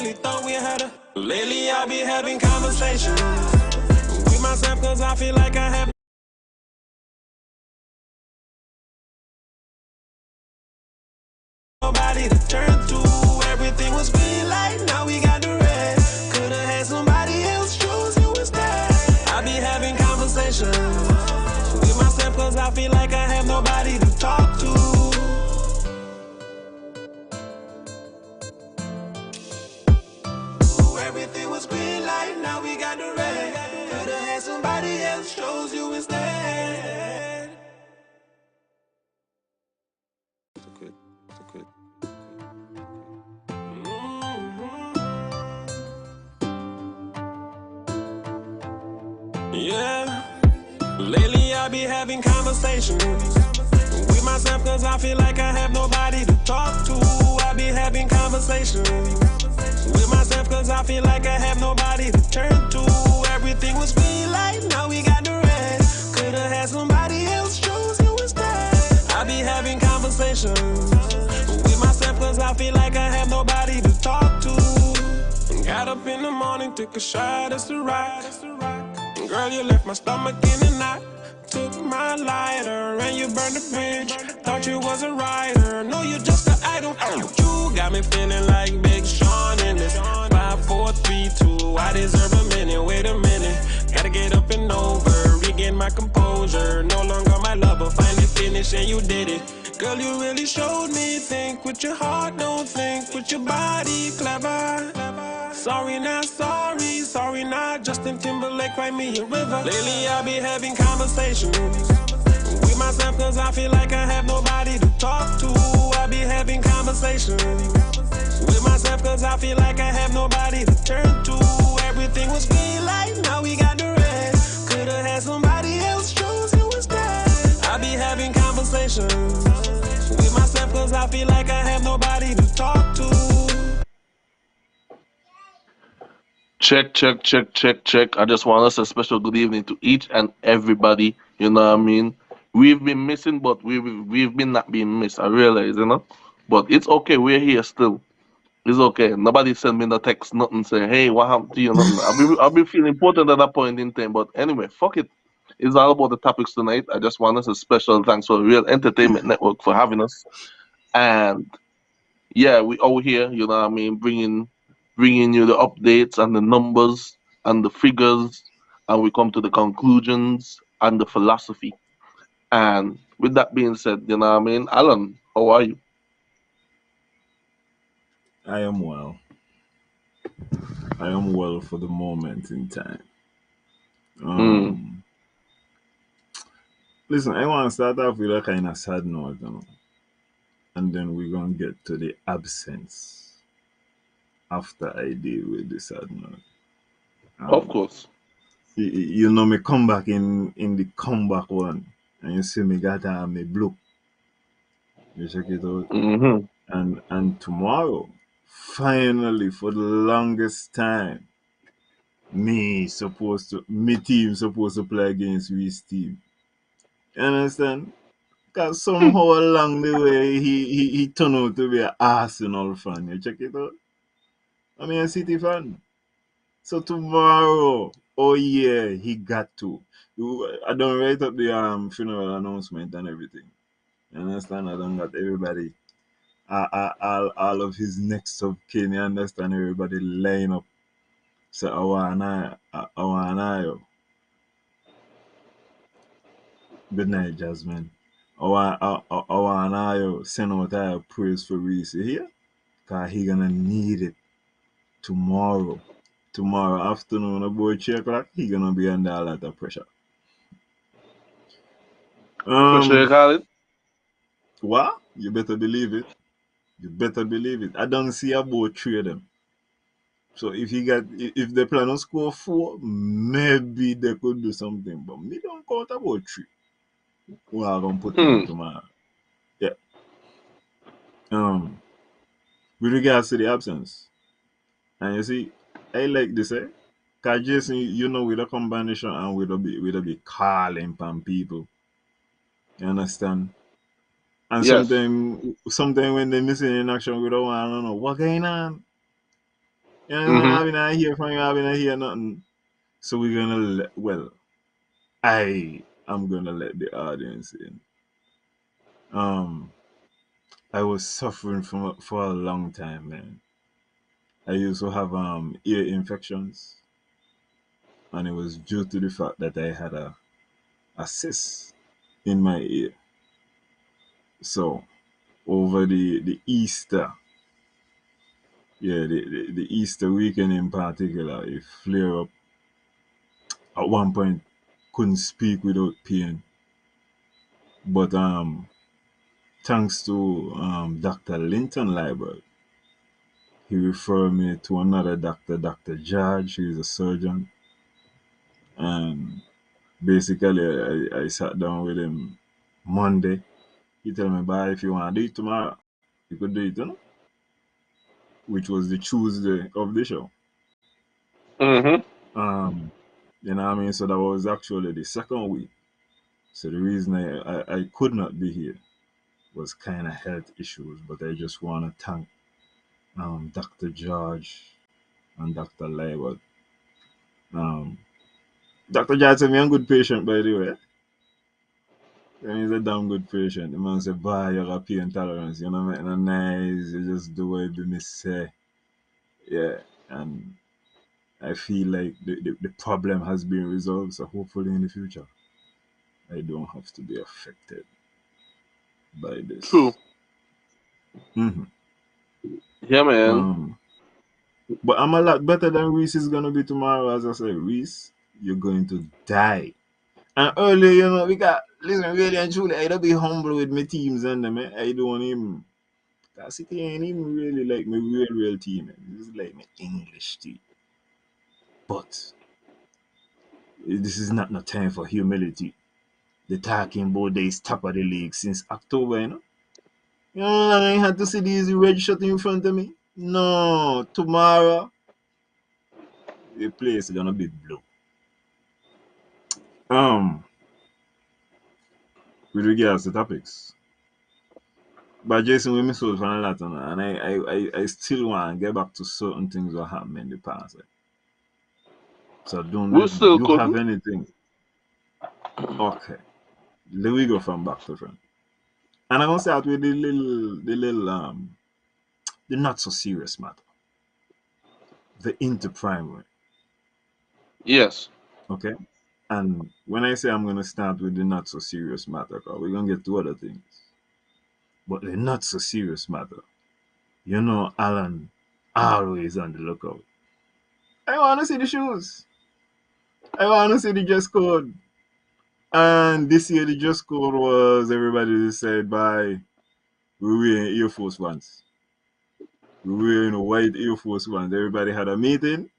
only thought we had a. Lately I be having conversations with myself, cause I feel like I have nobody to turn to. Everything was green light, now we got the red. Could've had somebody else choose you instead. I be having conversations with myself, cause I feel like I have nobody to talk to. Everything was green light, now we got the red. Could've had somebody else chose you instead. Okay. Yeah, lately I be having conversations with myself, cause I feel like I have nobody to talk to. I be having conversations with myself, cause I feel like I have nobody to turn to. Everything was green light, now we got the red. Could've had somebody else choose you instead. I be having conversations with myself, cause I feel like I have nobody to talk to. Got up in the morning, took a shot, it's the rock. Girl, you left my stomach in a knot. Took my lighter and you burned the bridge. Thought you was a writer. No, you're just an idol. You got me feeling like Big Sean in this 5, 4, 3, 2. I deserve a minute. Wait a minute. Gotta get up and over. Regain my composure. No longer my lover. Finally finished and you did it. Girl, you really showed me. Think with your heart, don't think with your body. Clever. Sorry, not sorry. Sorry, not Justin Timberlake, write me a river. Lately I be having conversations with myself, cause I feel like I have nobody to talk to. I be having conversations with myself, cause I feel like I have nobody to turn to. Everything was green light, now we got the red. Could've had somebody else choose you instead. I be having conversations with myself, cause I feel like I have nobody to talk to. Check, check, check, check, check. I just want to say a special good evening to each and everybody. You know what I mean? We've been missing, but we've been not being missed. I realize, you know. But it's okay. We're here still. It's okay. Nobody sent me no text, nothing saying, "Hey, what happened to you?" Nothing. I'll be feeling important at that point in time. But anyway, fuck it. It's all about the topics tonight. I just want to say special thanks for Real Entertainment Network for having us. And yeah, we all here, you know what I mean, bringing you the updates and the numbers and the figures, and we come to the conclusions and the philosophy. And with that being said, you know what I mean, Alan, how are you? I am well. I am well for the moment in time. Mm, Um, Listen, I want to start off with a kind of sad note, and then we're gonna get to the absence after I deal with the sad note. of Um, course. you know me come back in the comeback one, and you see me got me blue. You check it out, Mm-hmm. and tomorrow, finally for the longest time, me team supposed to play against Reese team. You understand? Because somehow along the way he turned out to be an Arsenal fan. You check it out. I mean a City fan. So tomorrow, oh yeah, he got to. I don't write up the funeral announcement and everything. You understand? I don't got everybody, all of his next of kin. You understand? Everybody line up. So I want good night, Jasmine. I want send out a praise for Reese here, cause he gonna need it tomorrow. Tomorrow afternoon about 3 o'clock, he gonna be under a lot of pressure. Pressure Um, you call it? what? You better believe it. You better believe it. I don't see about 3 of them. So if they plan on score 4, maybe they could do something. But me don't count about 3. Who are gonna put Hmm. down tomorrow? Yeah. Um, with regards to the absence, and you see, I like this, eh? Cause Jason, with a combination and with a be calling pan people. You understand? And Yes. sometimes when they missing in action, we don't want to know what going on. You know, Mm-hmm. I not hear from you, I not hear nothing. So we're gonna I am gonna let the audience in. Um, I was suffering for a long time, man. I used to have ear infections, and it was due to the fact that I had a cyst in my ear. So over the Easter, yeah, the Easter weekend in particular, it flared up. At one point, couldn't speak without pain, but thanks to Dr. Linton Library, he referred me to another doctor, Dr. George. He's a surgeon, and basically, I sat down with him Monday. He told me, "Bye, if you want to do it tomorrow, you could do it, you know?" Which was the Tuesday of the show. Mm-hmm. Um, you know what I mean? So that was actually the second week. So the reason I could not be here was kind of health issues, but I just want to thank Dr. George and Dr. Lyward. Um, Dr. George said me a good patient, by the way. And he's a damn good patient. The man said, "Boy, you got pain tolerance. You know, man, and nice. You just do what you me say." Yeah, and I feel like the problem has been resolved. So hopefully in the future, I don't have to be affected by True. this. hmm Yeah, man. Um, but I'm a lot better than Reese is gonna be tomorrow. As I said, Reese, you're going to die. And earlier, we got listen really and truly. I don't be humble with my teams and them. I don't even. Cause City ain't even really like my real team. This is like my English team. But this is not no time for humility. The talking about this top of the league since October, You know, I had to see these red shut in front of me. No, tomorrow the place is gonna be blue. Um, with regards to topics. But Jason, we miss out on a lot, and I still want to get back to certain things that happened in the past. So don't We let me. still You have couldn't. anything? Okay, let we go from back to front. And I'm gonna start with the not so serious matter, the interprimary. Yes. Okay. And when I say I'm gonna start with the not so serious matter, 'cause we're gonna get to other things. But the not so serious matter, Alan always on the lookout. I wanna see the shoes. I wanna see the dress code. And this year the dress code was everybody said by we wearing Air Force Ones. We wearing white Air Force Ones. Everybody had a meeting.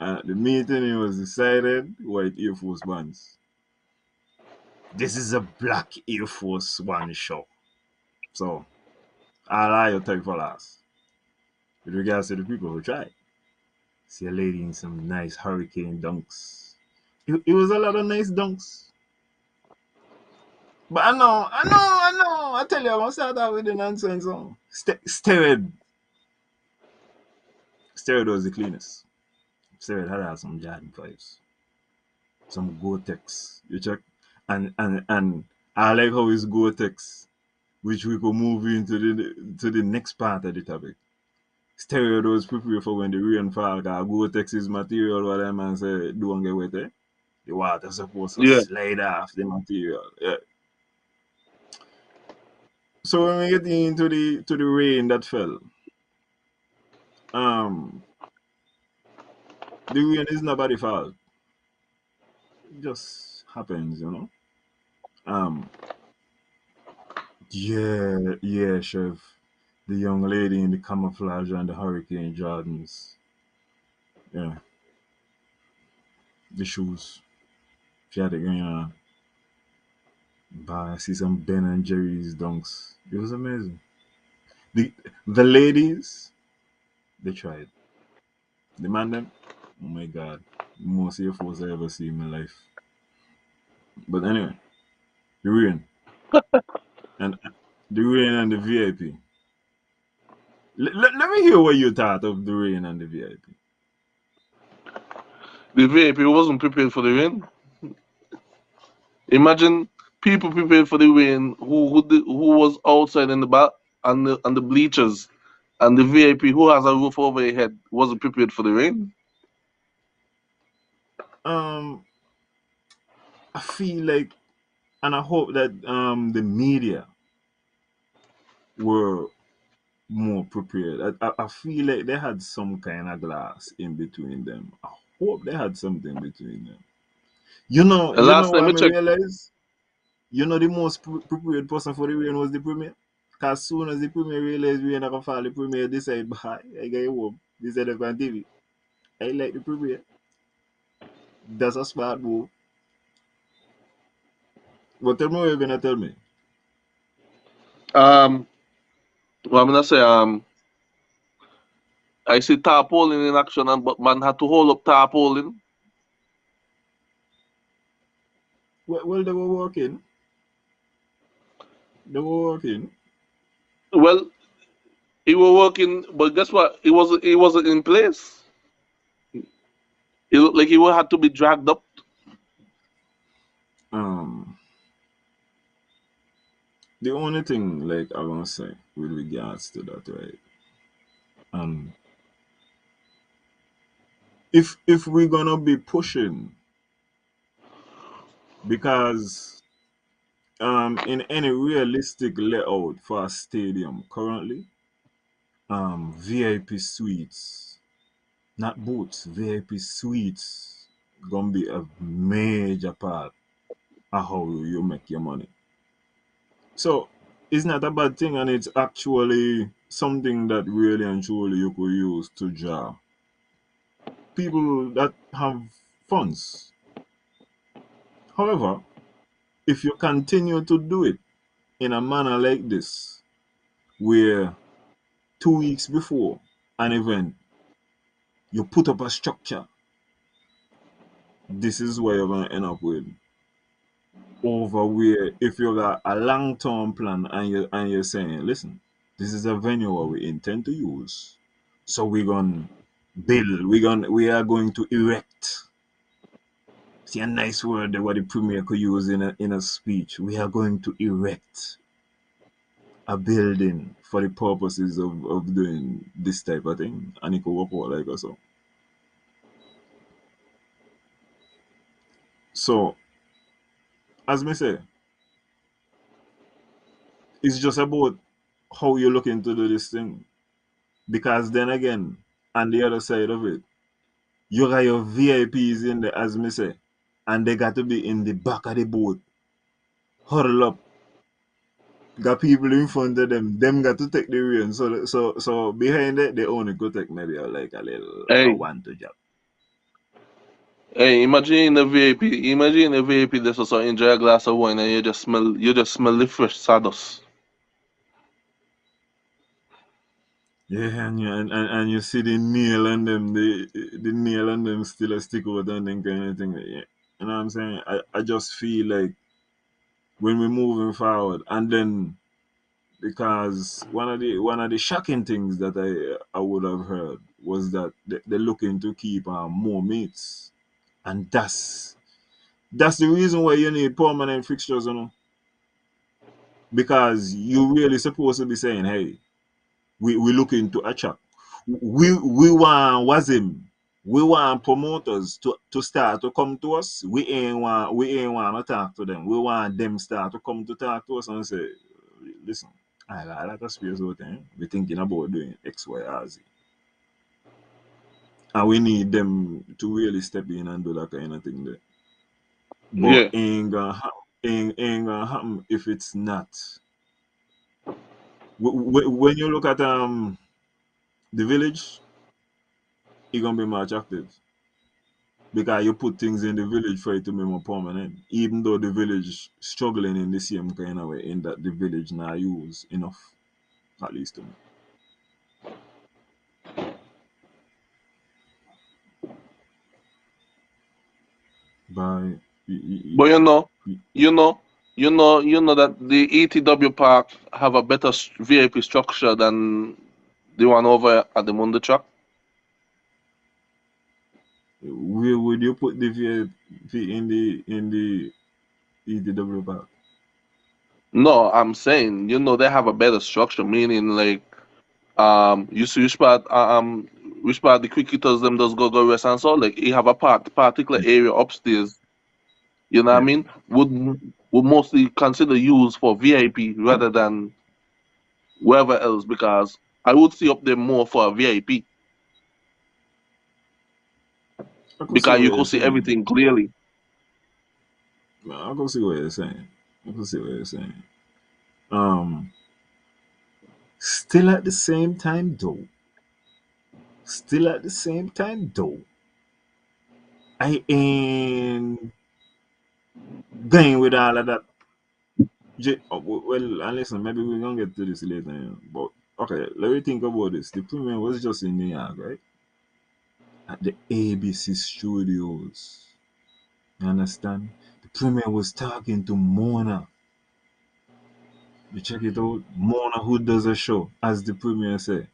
At the meeting, it was decided white Air Force Ones. This is a black Air Force One show. So, all I take for last. With regards to the people who tried. See a lady in some nice hurricane dunks. It was a lot of nice dunks. But I know. I tell you, I'm going to start out with the nonsense. Steroid. Steroid was the cleanest. Steroid had some Jordan vibes. Some Gore-Tex. You check? And I like how it's Gore-Tex, which we could move into the next part of the topic. Stereo those prepare for when the rain fall, cause Gore-Tex is material what that man say don't get wet, eh? The water supposed to Yeah. slide off the material. Yeah. So when we get into the rain that fell, um the rain is nobody fault. It just happens. Um yeah, chef. The young lady in the camouflage and the hurricane Jordans. Yeah, the shoes. She had it going on. But I see some Ben and Jerry's dunks. It was amazing. The the ladies, they tried. The man them, oh my god. Most Air Force I ever see in my life. But anyway, the rain. And the rain and the VIP. Let me hear what you thought of the rain and the VIP. The VIP wasn't prepared for the rain. Imagine people prepared for the rain who was outside in the back on the bleachers, and the VIP who has a roof over their head wasn't prepared for the rain. Um, I feel like, and I hope that the media were more prepared. I feel like they had some kind of glass in between them. I hope they had something between them. And You last know time what I we checked, realized? You know the most prepared person for the rain was the premier. Cause soon as the premier realized we not gonna fall, the premier decide, bye, I get home. This is on TV. I like the premier. That's a smart move. But tell me what you're gonna tell me. um, well, I'm gonna say I see tarpaulin in action, and but man had to hold up tarpaulin. Well, they were working. They were working. Well, he was working, but guess what? He wasn't in place. It looked like he would have to be dragged up. Um, the only thing like I wanna say with regards to that, right? Um, if we're gonna be pushing, because in any realistic layout for a stadium currently, VIP suites, not booths, VIP suites gonna be a major part of how you make your money. So it's not a bad thing, and it's actually something that really and truly you could use to draw people that have funds. However, if you continue to do it in a manner like this, where 2 weeks before an event you put up a structure, this is where you're going to end up with. Over where if you got a long-term plan and you're saying, listen, this is a venue where we intend to use, so we're gonna build, we are going to erect. See a nice word that what the premier could use in a speech. We are going to erect a building for the purposes of doing this type of thing, and it could work out like so. So, as me say, it's just about how you're looking to do this thing. Because then again, on the other side of it, you got your VIPs in there, as me say, and they got to be in the back of the boat, huddle up. Got people in front of them. Them got to take the reins. So behind it, they only go take maybe like a little a Hey, one to job. hey, imagine the VIP. Imagine the VIP. This was enjoy a glass of wine, and you just smell the fresh sawdust. Yeah, and you see the nail and them, the nail and them still a stick out and then kind of thing. Yeah. You know what I'm saying? I just feel like when we're moving forward, and then because one of the shocking things that I would have heard was that they're looking to keep more mates, and that's the reason why you need permanent fixtures, because you really supposed to be saying, hey, we looking to attract. We want Wazim. We want promoters to start to come to us. We ain't want to talk to them. We want them start to come to talk to us and say, listen, I got a lot of space out there. We're thinking about doing X, Y, or Z. And we need them to really step in and do that kind of thing there. But Yeah. ain't gonna happen if it's not. When you look at the village, it's gonna be more attractive because you put things in the village for it to be more permanent. Even though the village struggling in the same kind of way, in that the village now use enough, at least to me. By But you know that the ETW park have a better VIP structure than The one over at the Mundo truck? Where would you put the VIP in the EDW park? No, I'm saying, they have a better structure, meaning like you see which part the cricketers them does go rest and so like you have a particular area upstairs, you know what I Yeah. mean? Would mostly consider used for VIP rather than wherever else because I would see up there more for a VIP I could see because what you you're could see saying. everything clearly. I could see what you're saying. I could see what you're saying. Um, still at the same time though. Still at the same time though. I ain't going with all of that. Well, and listen, maybe we're gonna get to this later. But okay, let me think about this. The premiere was just in New York, right? At the ABC studios. You understand? The premier was talking to Mona. You check it out. Mona, who does a show, as the premier said,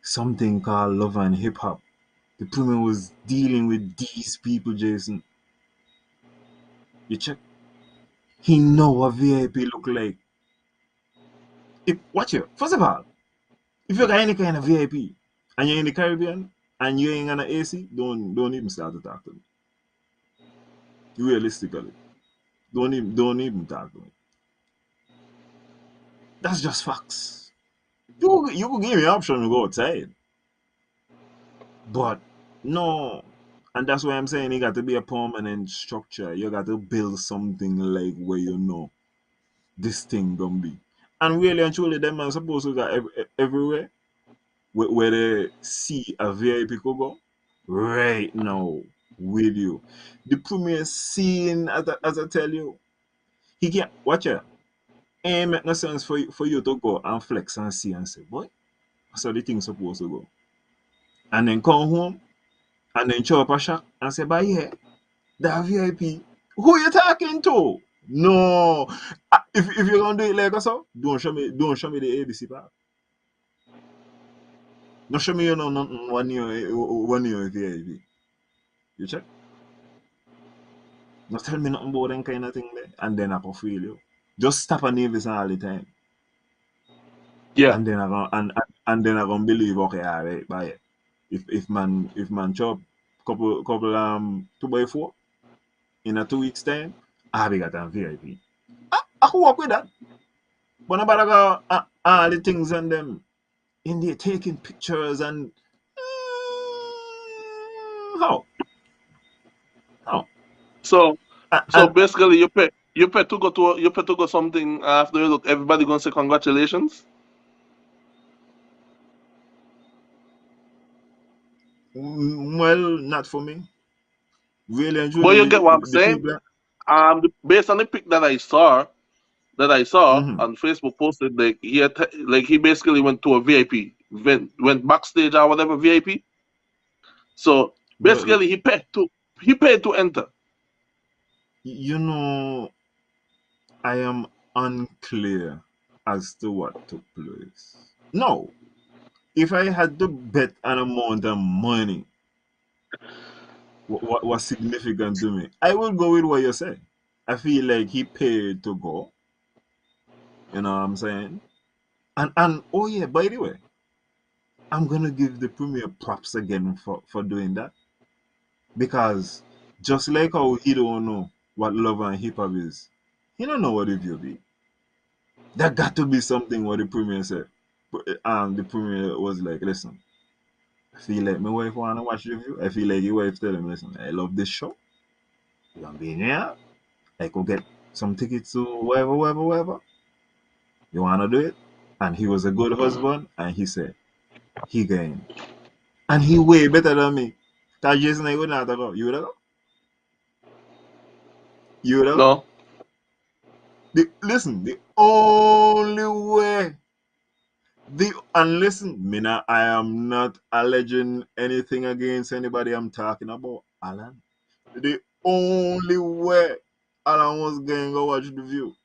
something called Love and Hip Hop. The premier was dealing with these people, Jason. You check. He know what VIP look like. If watch it. First of all, if you got any kind of VIP and you're in the Caribbean and you ain't on an AC, don't even start to talk to me. Realistically, don't even talk to me. That's just facts. You could give me an option to go outside. But no, and that's why I'm saying it got to be a permanent structure. You got to build something like where you know this thing gonna be. And really and truly, them man supposed to go everywhere where they see a VIP could go. Right now, with you, the premier scene, as I tell you, he can't watch it. Ain't make no sense for you to go and flex and see and say, boy, that's how the thing supposed to go. And then come home and then show up a shop and say, but yeah, that VIP, who you talking to? No. If you're gonna do it like so, don't show me the ABC part. Don't show me you know nothing one year VIP. You check? Don't tell me nothing about them kind of thing there. And then I can feel you. Just stop and Nevis all the time. Yeah. And then and then I gonna believe, okay, all right, buy it. If man chop couple 2x4 in a 2 weeks time, I be got a VIP. I can work with that. But nobody go all the things and them in there taking pictures and how? How? So so And basically you pay to go something after you look everybody gonna say congratulations. well, not for me. Really and But truly, you get what I'm the saying? people. Based on the pic that I saw Mm-hmm. on Facebook posted like he basically went to a VIP, went backstage or whatever VIP. So But basically he paid to enter. you know, I am unclear as to what took place. No, if I had to bet an amount of money, what was significant to me, I will go with what you say. I feel like he paid to go. You know what I'm saying? And oh yeah, by the way, I'm gonna give the premier props again for doing that because just like how he don't know what love and hip hop is, he don't know what review be. That got to be something what the premier said. The premier was like, listen, I feel like my wife wanna watch the review. I feel like your wife tell him, listen, I love this show. You gonna be in here. I could get some tickets to wherever, wherever, wherever. You wanna do it? And he was a good husband, and he said he going. And he way better than me. Cause Jason, I would not go. You would go. You would go. No, Listen, the only way. And listen, Mina, I am not alleging anything against anybody I'm talking about. Alan. The only way Alan was going to go watch the view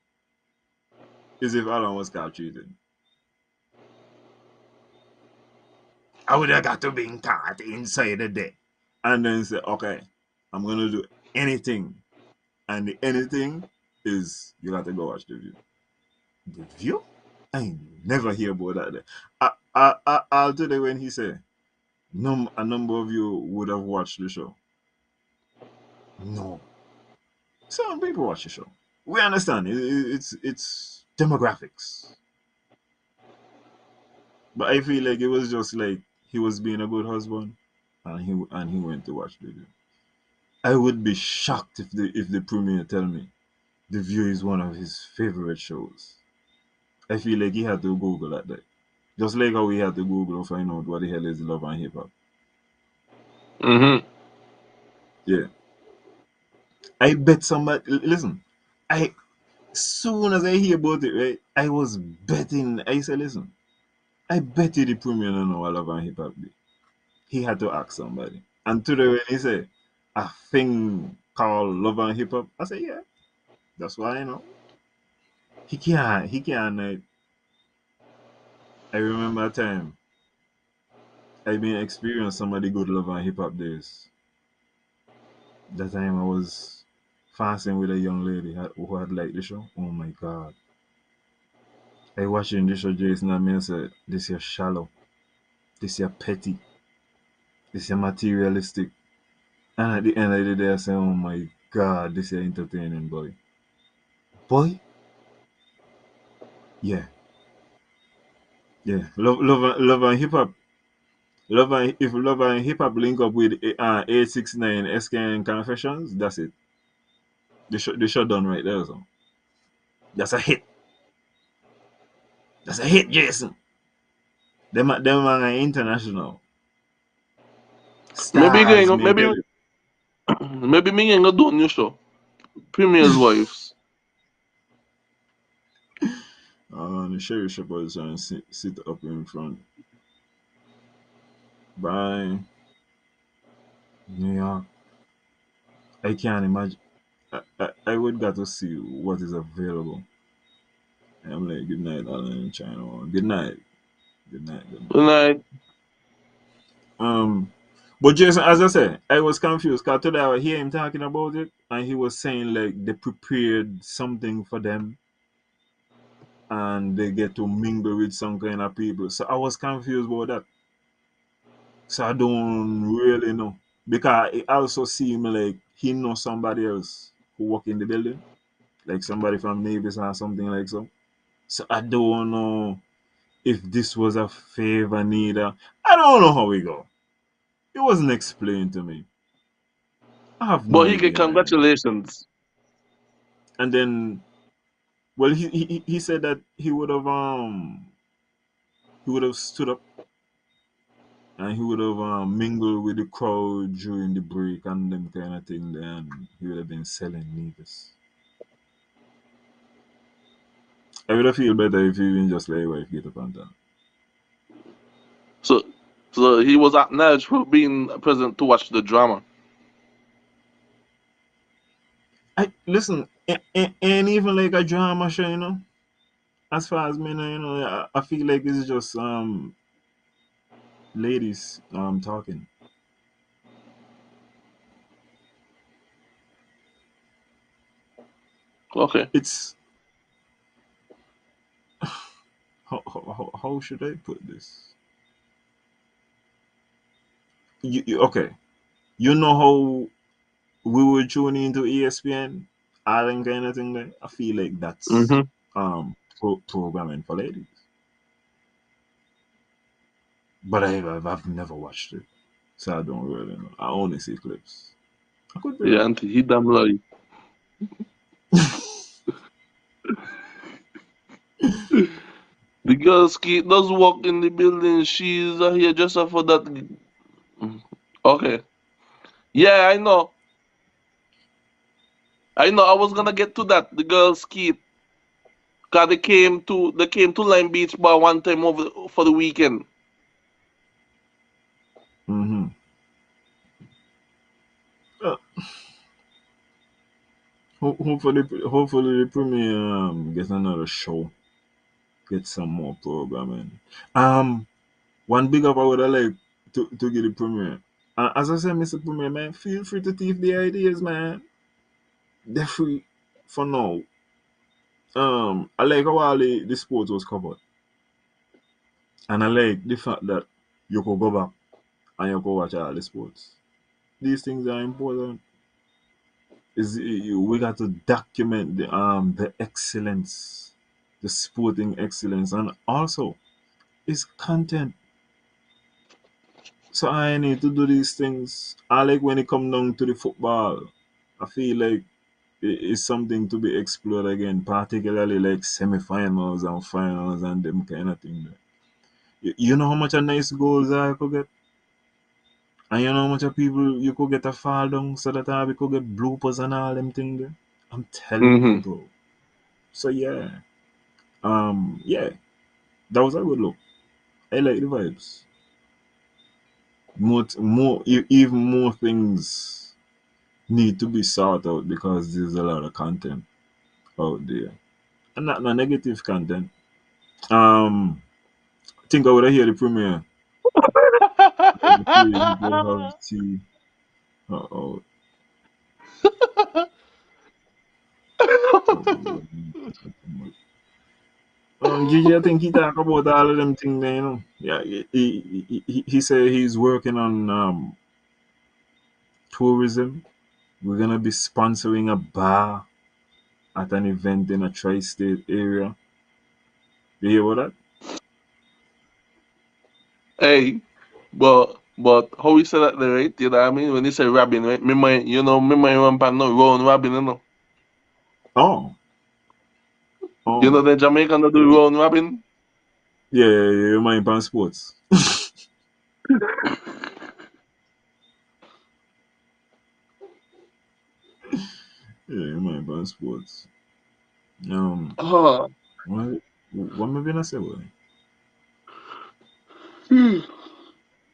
is if Alan was caught cheating. I would have got to be caught inside the day. And then say, okay, I'm gonna do anything. And the anything is you got to go watch the view. The view? I never hear about that. I'll tell you when he said, a number of you would have watched the show. No. Some people watch the show. We understand. It's demographics. But I feel like it was just like he was being a good husband and he went to watch the view. I would be shocked if the premier tell me The View is one of his favorite shows. I feel like he had to Google that day. Just like how he had to Google to find out what the hell is love and hip hop. Mm-hmm. Yeah. I bet somebody listen. I soon as I hear about it, right, I was betting. I said, listen, I bet you the premier don't know what love and hip hop be. He had to ask somebody. And today when he said a thing called love and hip hop, I said, yeah, that's why I know. He can't I remember a time I been experiencing some of the good love and hip hop days. That time I was fasting with a young lady who had liked the show. Oh my god. I watching the show Jason and me and said, this is shallow, this is petty, this is materialistic. And at the end of the day I say, oh my god, this is entertaining boy. Boy? Yeah. Yeah. Love and hip hop. If love and hip hop link up with 869 SKN Confessions, that's it. The show done right there, so. That's a hit. That's a hit, Jason. Them are international Maybe stars, going me maybe tell you. maybe me going to do a new show. Premier's wives. The Sherry Shepherd is trying to sit up in front. By New York. I can't imagine. I would got to see what is available. I'm like, good night, Alan in China. Good night. Good night. Good Good night. night. Um, but Jason, as I said, I was confused because today I hear him talking about it, and he was saying like they prepared something for them, and they get to mingle with some kind of people. So I was confused about that. So I don't really know because it also seemed like he knows somebody else who work in the building, like somebody from Navis or something like so. So I don't know if this was a favor neither. I don't know how we go. It wasn't explained to me. I have no But he get idea, man. congratulations. And then, well, he said that he would have stood up and he would have mingled with the crowd during the break and them kind of thing. Then he would have been selling niggas. I would have feel better if he even just let wife get up and down. So so he was acknowledged for being present to watch the drama. I listen, and even like a drama show, as far as me, know, I feel like it's just ladies talking. Okay. It's how should I put this? Okay, you know how we were tuning into ESPN, all that kind of thing. There, I feel like that's Mm-hmm. programming for ladies, but I've never watched it, so I don't really know. I only see clips. I could be Yeah, wrong. auntie, he damn right. The girl Skate does walk in the building. She's a hairdresser for that. Mm. Okay. Yeah, I know. I know. I was gonna get to that. The girl Skate. Cause they came to Lime Beach Bar one time over for the weekend. Mm-hmm. Uh, hopefully the premier get another show, get some more programming. Um, One big up I would have like to get the premiere. And as I said, Mr. Premier, man, feel free to thief the ideas, man. They're free for now. I like how all the sports was covered. And I like the fact that you could go back and you could watch all the sports. These things are important. We got to document the excellence, the sporting excellence, and also it's content. So I need to do these things. I like when it come down to the football. I feel like it's something to be explored again, particularly like semi-finals and finals and them kind of thing. You know how much a nice goals I could get, and you know how much of people you could get a fall down so that we could get bloopers and all them thing there. I'm telling you, Mm-hmm. bro. So yeah, that was a good look. I like the vibes. Even more things need to be sought out because there's a lot of content out there, and not no negative content. Think I would have hear the premiere. The players will have tea. Uh-oh. Gigi, I think he talk about all of them things there, you know. Yeah, he said he's working on tourism. We're gonna be sponsoring a bar at an event in a tri-state area. You hear about that? Hey, but how you say that there, right? You know what I mean? When you say Robin, right? Me mind one pan no round Robin, you know. Oh, You know oh. the Jamaican that do round Robin? Yeah, you mind pan sports. Yeah, you mind pan sports. Um, Oh. what am I gonna say? Boy? Hmm.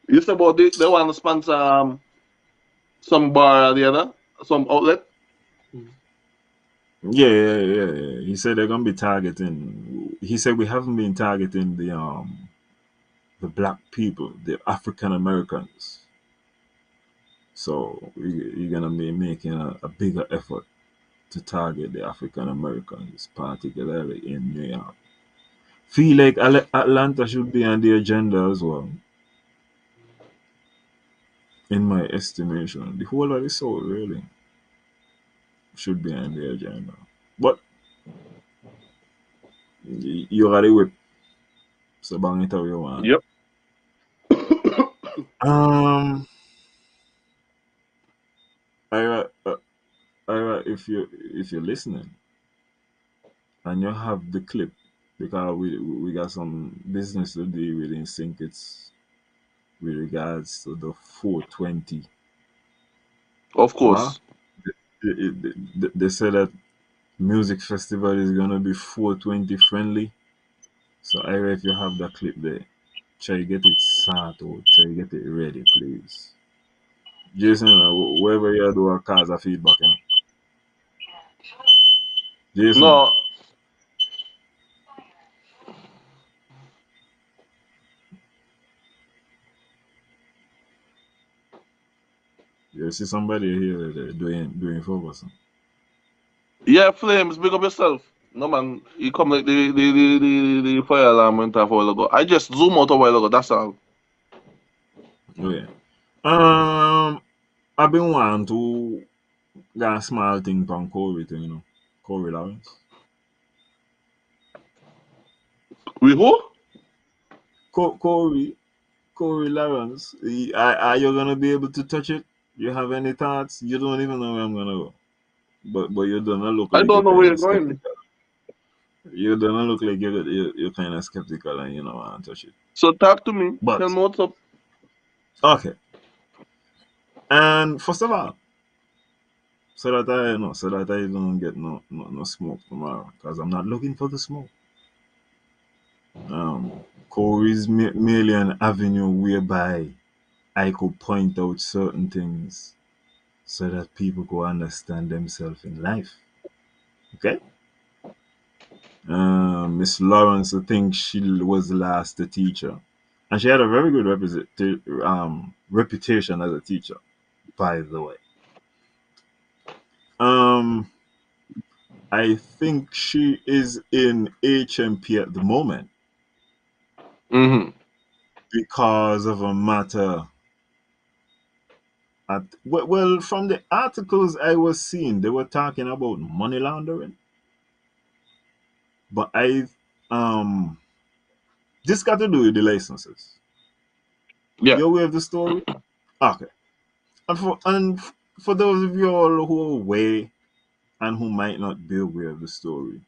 You said about they want to sponsor some bar or the other, some outlet. Yeah. He said they're gonna be targeting. He said we haven't been targeting the black people, the African Americans. So you're gonna be making a bigger effort to target the African Americans, particularly in New York. Feel like Atlanta should be on the agenda as well, in my estimation. The whole of the South really should be on the agenda. But you got it whip, so bang it how you want. Yep. Um, Ira, Ira, if you're listening and you have the clip, because we got some business to do with in sync. It's with regards to the 420. Of Huh? course. They said that music festival is gonna be 420 friendly. So Ira, if you have that clip there, try get it sorted, try get it ready, please. Jason, wherever you do a cause a feedback, Jason, No. you see somebody here doing focus. Yeah, Flames, big up yourself. No man, you come like the fire alarm went off a while ago. I just zoom out a while ago, that's all. Oh yeah. Um, I've been wanting to get a small thing from Corey, thing, Corey Lawrence. We who? Corey, Corey Lawrence. Are you gonna be able to touch it? You have any thoughts? You don't even know where I'm gonna go. But you don't look I like don't you're know where kind you're of going. skeptical. You don't look like you're kind of skeptical and you don't want to touch it. So talk to me. Tell But me what's up. okay. And first of all, so that I don't get no smoke tomorrow, because I'm not looking for the smoke. Corey's merely an avenue whereby I could point out certain things so that people could understand themselves in life. Okay? Miss Lawrence, I think she was the last teacher. And she had a very good reputation as a teacher, by the way. Um, I think she is in HMP at the moment Mm-hmm. because of a matter well, from the articles I was seeing, they were talking about money laundering. But um this got to do with the licenses. Yeah. You aware of the story? Okay. And for those of you all who are aware and who might not be aware of the story,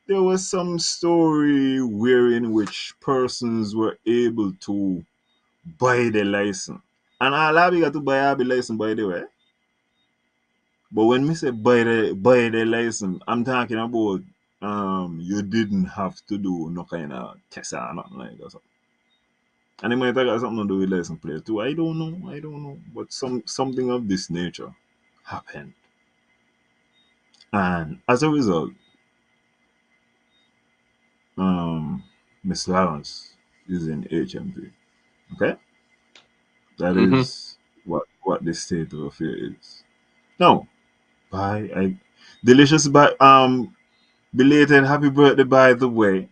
there was some story wherein which persons were able to buy the license. And all I got to buy a license, by the way. But when me say buy the license, I'm talking about you didn't have to do no kind of test or nothing like that. And it might have got something to do with license plate too. I don't know. I don't know. But something of this nature happened. And as a result, um Miss Lawrence is in HMP. Okay? That Mm-hmm. is what the state of affair is. Now, bye. I delicious by belated happy birthday by the way.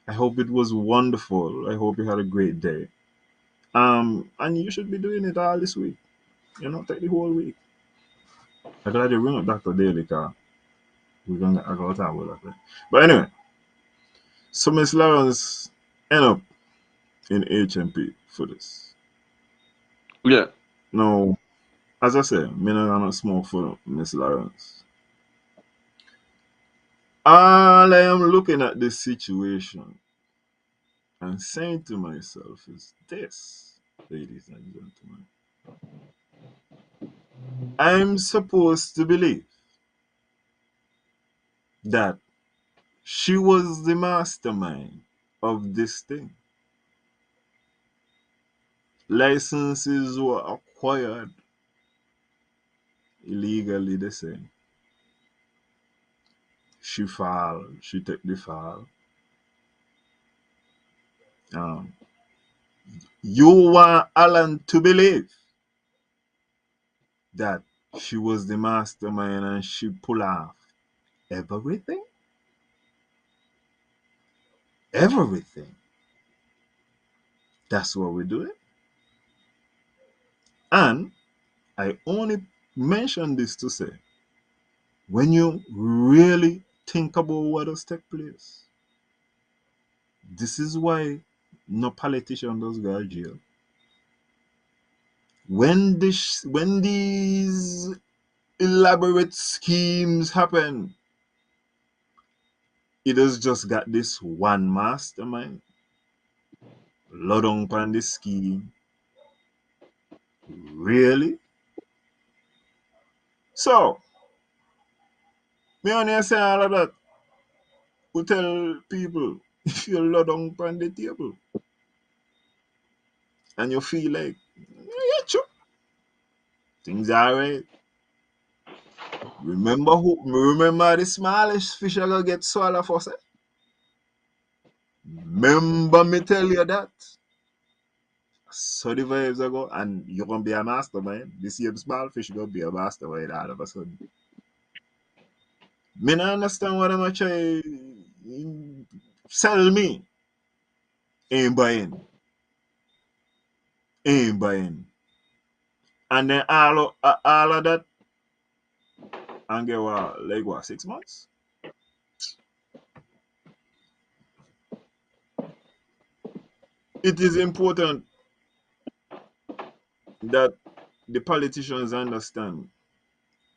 I hope it was wonderful. I hope you had a great day. And you should be doing it all this week. You know, take the whole week. I'm glad you ring up Dr. Daly car. We're gonna I gotta talk about that. But anyway, so Miss Lawrence end up in HMP for this. Yeah. Now, as I said, me not gonna smoke for Miss Lawrence. All I am looking at this situation and saying to myself is this, ladies and gentlemen. I'm supposed to believe that she was the mastermind of this thing. Licenses were acquired illegally, they say. She filed, she took the file. Um, you want Alan to believe that she was the mastermind and she pulled off everything? Everything. That's what we do it. And I only mention this to say, when you really think about what has taken place, this is why no politician does go to jail. When these elaborate schemes happen, it has just got this one mastermind. Load on this scheme. Really? So, me only say all of that. We tell people if you load on the table and you feel like, yeah, sure, things are right. Remember the smallest fish are gonna get swallowed for say? Remember me tell you that. So the vibes are go and you're gonna be a mastermind. The same small fish gonna be a mastermind all of a sudden. Me not understand what I'm try sell me. Ain't buying. Ain't buying. And then all of that and get what like what 6 months? It is important that the politicians understand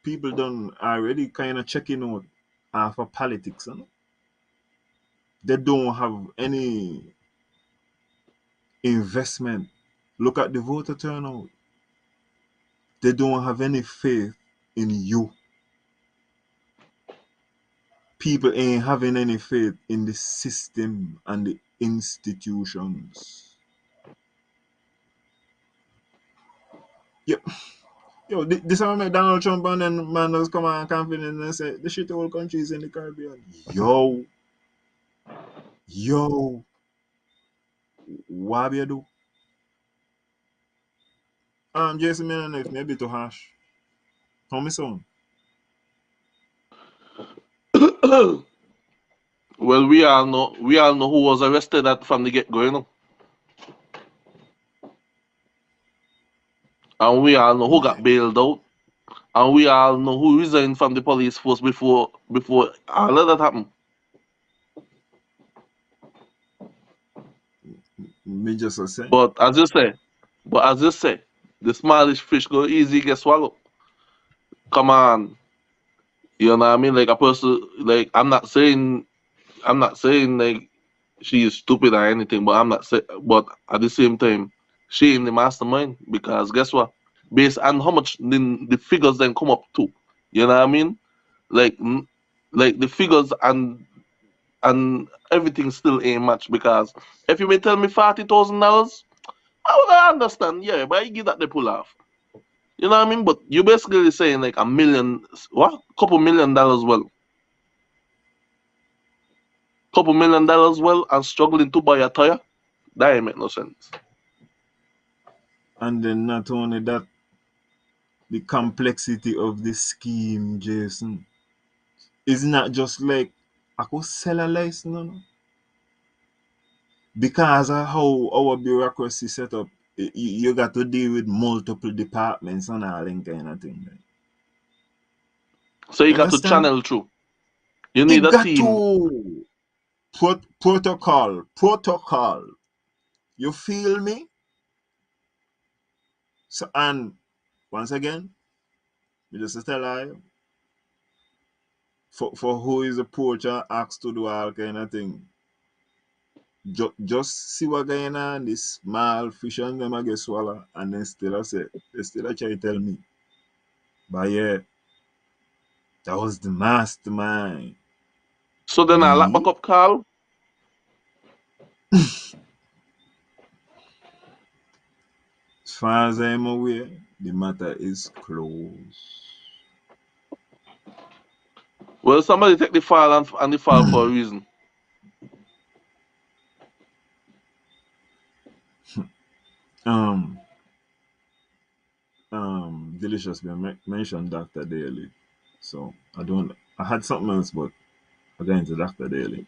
people don't already kind of checking out for politics. You know? They don't have any investment. Look at the voter turnout. They don't have any faith in you. People ain't having any faith in the system and the institutions. Yep. Yo, this one make Donald Trump and then man just come on confident and say the shit whole country is in the Caribbean. Yo, what you do? Jason, me and if maybe to hash. How me sound? Well, we all know who was arrested at from the get go, and we all know who got bailed out, and we all know who resigned from the police force before all of that happened. Me just a say. But as you say, the smallish fish go easy get swallowed. Come on, you know what I mean? Like a person, like I'm not saying like she is stupid or anything, but I'm not say, but at the same time, she in the mastermind because guess what? Based on how much the figures then come up to, you know what I mean? Like like the figures and everything still ain't much because if you may tell me $40,000, I would understand, yeah, but I give that the pull off. You know what I mean? But you basically saying like a million, what? Couple $1 million, well, couple $1 million, well, and struggling to buy a tire. That ain't make no sense. And then not only that, the complexity of the scheme, Jason, is not just like I could sell a license, no. Because of how our bureaucracy set up, you got to deal with multiple departments and all that kind of thing. Like. So you You got to understand? channel through. You You need a got team. to protocol. You feel me? So and once again, we just tell you for who is a poacher asked to do all kind of thing. Just see what going on, this small fish and them I get swallow and then still I say they still I try to tell me. But yeah, that was the mastermind. So then I lock back We up Carl. as far as I'm aware, the matter is closed. Well, somebody take the file and the file for a reason. Um Delicious mentioned Dr. Daly. So I had something else but I got into Dr. Daly.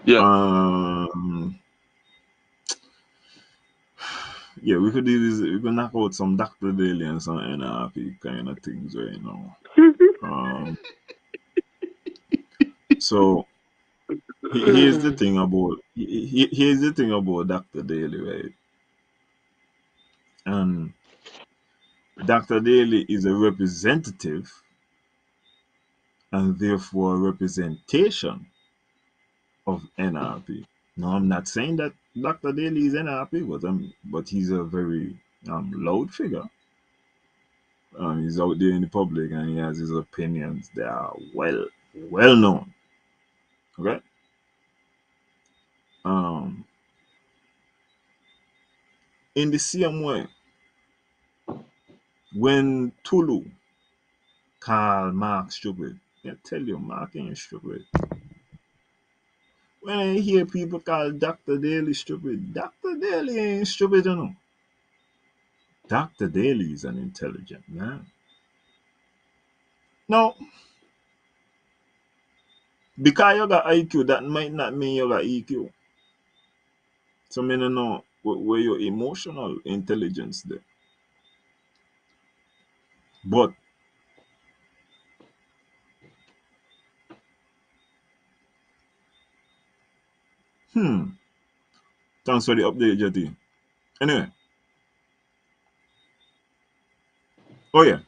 Yeah. Um yeah, we could do this. We could knock out some Dr. Daly and some NRP kind of things right now. Um, so here's the thing about Dr. Daly, right? And Dr. Daly is a representative and therefore a representation of NRP. Now, I'm not saying that Dr. Daly is NRP, but he's a very loud figure. He's out there in the public and he has his opinions. They are well known. Okay. Um, in the same way, when Tulu called Mark stupid, I tell you, Mark ain't stupid. When I hear people call Dr. Daly stupid, Dr. Daly ain't stupid, you know. Dr. Daly is an intelligent man. No, because you got IQ, that might not mean you got EQ. So I don't know where your emotional intelligence there. But thanks for the update, Jetty. Anyway, oh yeah,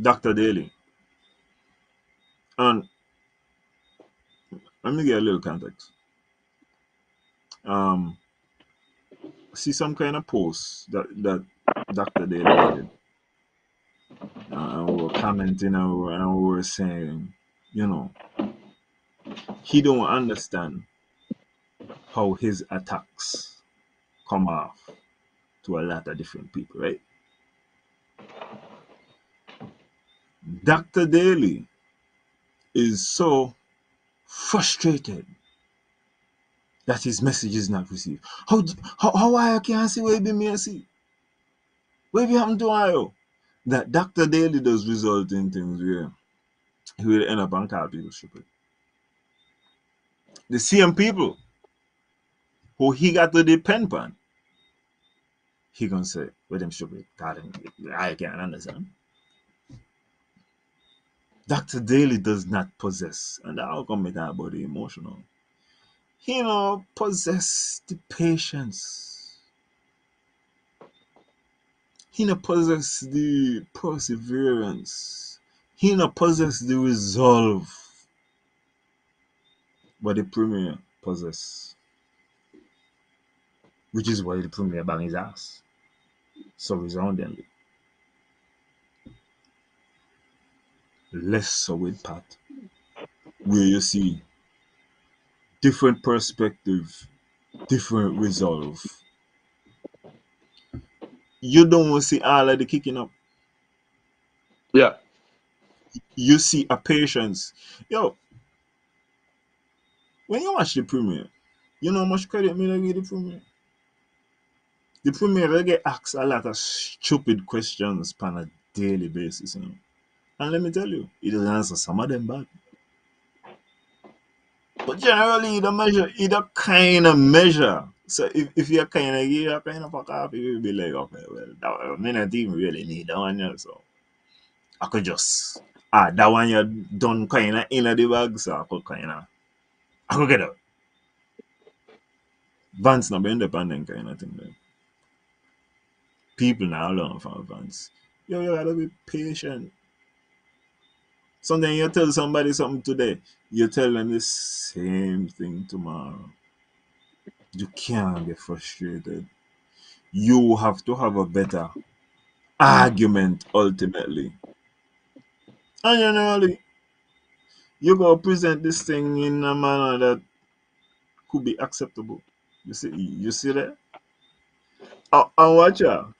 Dr. Daly. And let me get a little context. Um, see some kind of post that Dr. Daly did. And we were commenting and we were saying, you know, he don't understand how his attacks come off to a lot of different people, right? Dr. Daly is so frustrated that his message is not received. How I can see where be me see? Where be happen to Ayo? That Dr. Daly does result in things where he will end up on call people stupid. The same people who he got to depend on, he gonna say, well, them stupid. I can't understand. Dr. Daly does not possess, and I'll come with that about the emotional. He possess the patience. He no possess the perseverance. He no possess the resolve. But the premier possess. Which is why the premier bang his ass. So resoundingly. Less so with Pat. Where you see different perspective, different resolve. You don't see all of the kicking up. Yeah. You see a patience. Yo, when you watch the premiere, you know how much credit me give the premiere. The premiere they get asked a lot of stupid questions on a daily basis, And let me tell you, he doesn't answer some of them bad. But generally, the kind of measure. So if you're kind of fuck off, you will be like, okay, well, that me not even really need that one, so I could just that one you done kind of in the bag, so I could get out. Vance not be independent kind of thing. Then. People now learn from Vance. You gotta be patient. Sometimes you tell somebody something today, you tell them the same thing tomorrow. You can't get frustrated. You have to have a better argument ultimately. And generally, you go present this thing in a manner that could be acceptable. You see that? And watch out.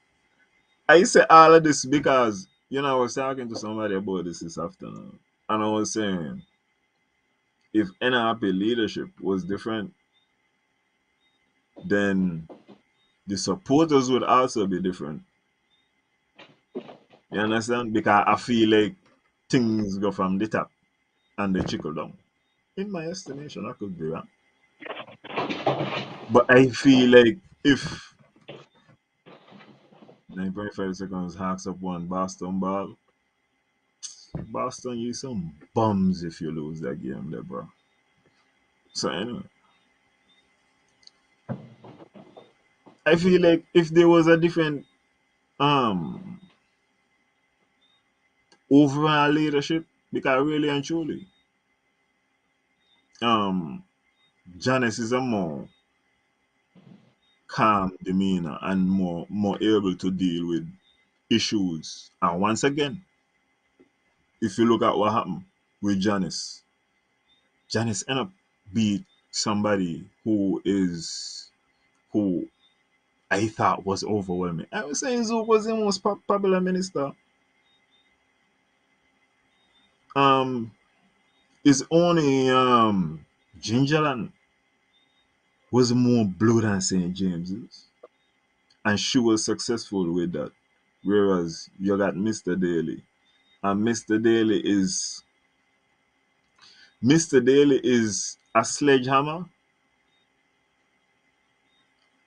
I say all of this because I was talking to somebody about this afternoon, and I was saying if NRP leadership was different, then the supporters would also be different. You understand? Because I feel like things go from the top and they trickle down. In my estimation, I could be wrong. But I feel like if 9.5 seconds hacks up one Boston ball, Boston, you some bums if you lose that game there, bro. So anyway, I feel like if there was a different um overall leadership, because really and truly, um Janice is a more calm demeanor and more able to deal with issues. And once again, if you look at what happened with Janice ended up beat somebody who I thought was overwhelming. I was saying Zook was the most popular minister. Um, it's only Gingerland was more blue than St. James's, and she was successful with that. Whereas you got Mr. Daly, and Mr. Daly is a sledgehammer,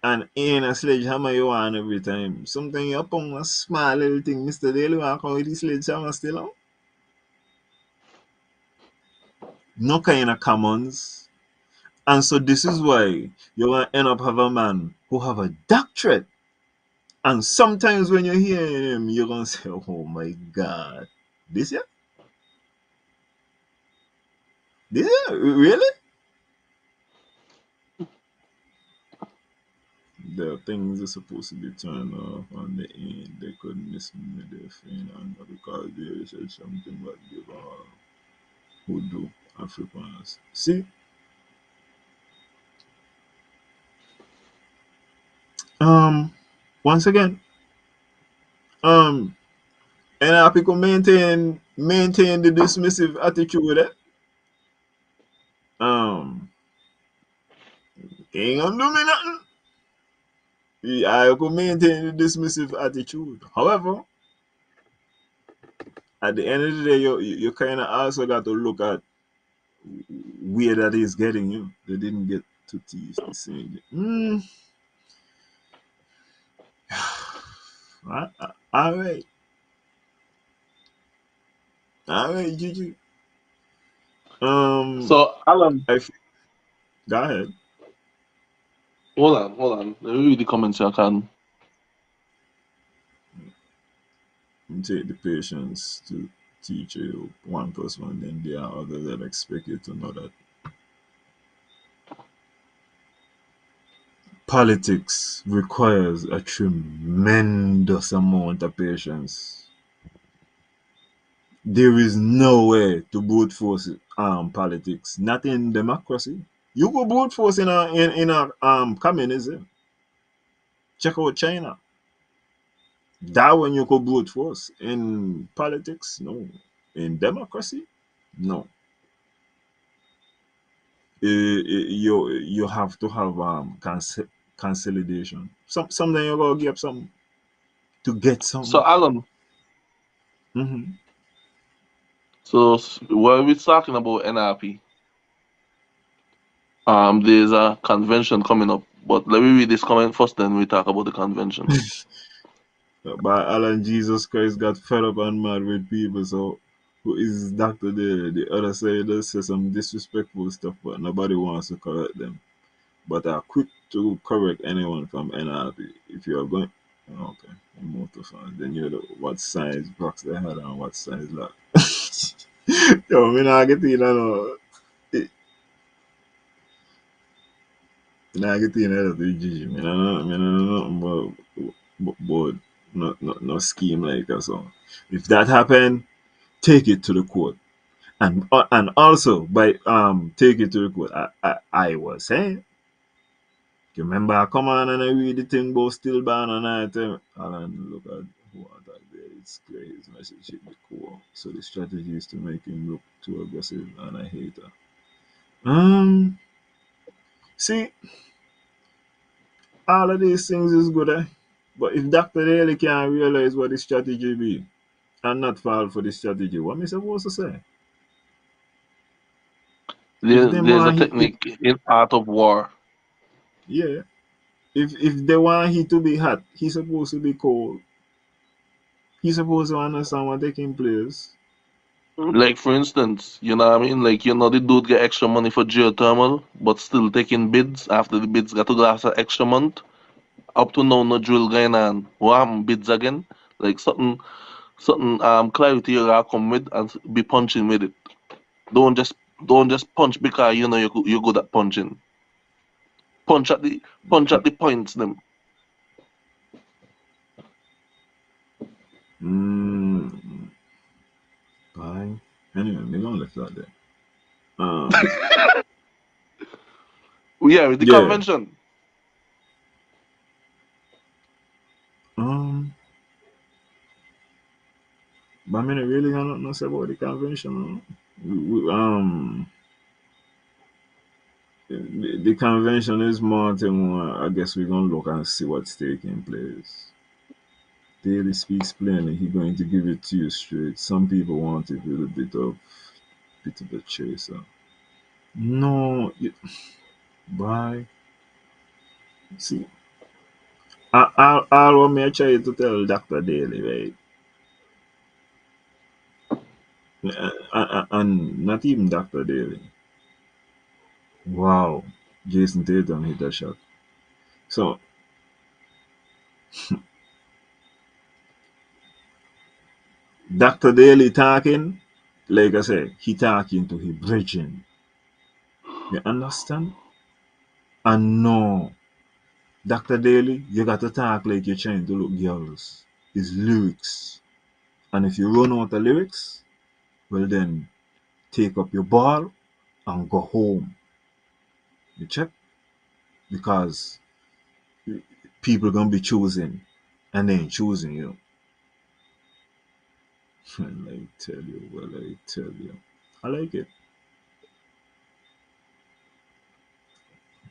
and in a sledgehammer you want every time. Something you upon a small little thing, Mr. Daly want come with the sledgehammer still on. No kind of commons. And so this is why you will end up have a man who have a doctorate. And sometimes when you hear him, you're gonna say, oh my God. This year? This year? Really? The things are supposed to be turned off on the end. They couldn't listen to their friend anger because they said something about give who do Africans. See? Um once again, um and our people maintain the dismissive attitude. Um He ain't gonna do me nothing. I could maintain a dismissive attitude. However, at the end of the day, you kind of also got to look at where that is getting you. They didn't get to teach the same. All right, all right, Gigi. Um, So Alan, I f- Go ahead hold on. Let me read the comments I can. and take the patience to teach you one plus one. Then there are others that expect you to know that politics requires a tremendous amount of patience. There is no way to brute force politics, not in democracy. You go brute force in a communism. Check out China. That one you go brute force. In politics, no. In democracy, no. You have to have consolidation. Something you gotta give some to get So some. Alan, Hmm. so while we're talking about NRP, there's a convention coming up. But let me read this comment first, then we talk about the convention. But Alan Jesus Christ got fed up and mad with people, so who is Dr. The other side does say some disrespectful stuff, but nobody wants to correct them. But are quick to correct anyone from NRP. If you are going, okay, motor fans, then you know what size box they had and what size lock. Yo, me not get in, I know. Me not get in that to Gigi. Me not know nothing but no scheme like that. So if that happen, take it to the court. And also by take it to the court. I was saying, you remember I come on and I read the thing about stillborn and I tell Alan look at what that there. It's clear his message hit the core. So the strategy is to make him look too aggressive and a hater. See, all of these things is good, eh? But if Dr. Daly can't realize what the strategy be and not fall for the strategy, what am I supposed to say? If they There's a want he, if, technique in art of war. yeah, if they want he to be hot, he's supposed to be cold. He's supposed to understand what taking place. Like for instance, you know what I mean? Like the dude get extra money for geothermal, but still taking bids after the bids got to last an extra month. Up to now, no drill going on. What happened? Bids again? Like something clarity you gotta come with and be punching with it. Don't just don't just punch because you're good at punching. Punch at the points them. Mm, fine. Anyway, we gonna left that there. Um, Yeah, with the yeah. convention. Um, but I mean, I really got nothing to say about the convention. The convention is more thing. I guess we're gonna look and see what's taking place. Daily speaks plainly. He's going to give it to you straight. Some people want it with a bit of a chaser. No, bye. See, I what me I try to tell Doctor Daly, right? And not even Doctor Daly. Wow, Jason Tatum hit that shot. So Doctor Daly talking, like I said, he talking to his brethren. You understand? And no, Dr. Daly, you got to talk like you're trying to look girls. It's lyrics. And if you run out of lyrics, well then take up your ball and go home. You check? Because people gonna be choosing and they ain't choosing you. And I tell you, well I tell you. I like it.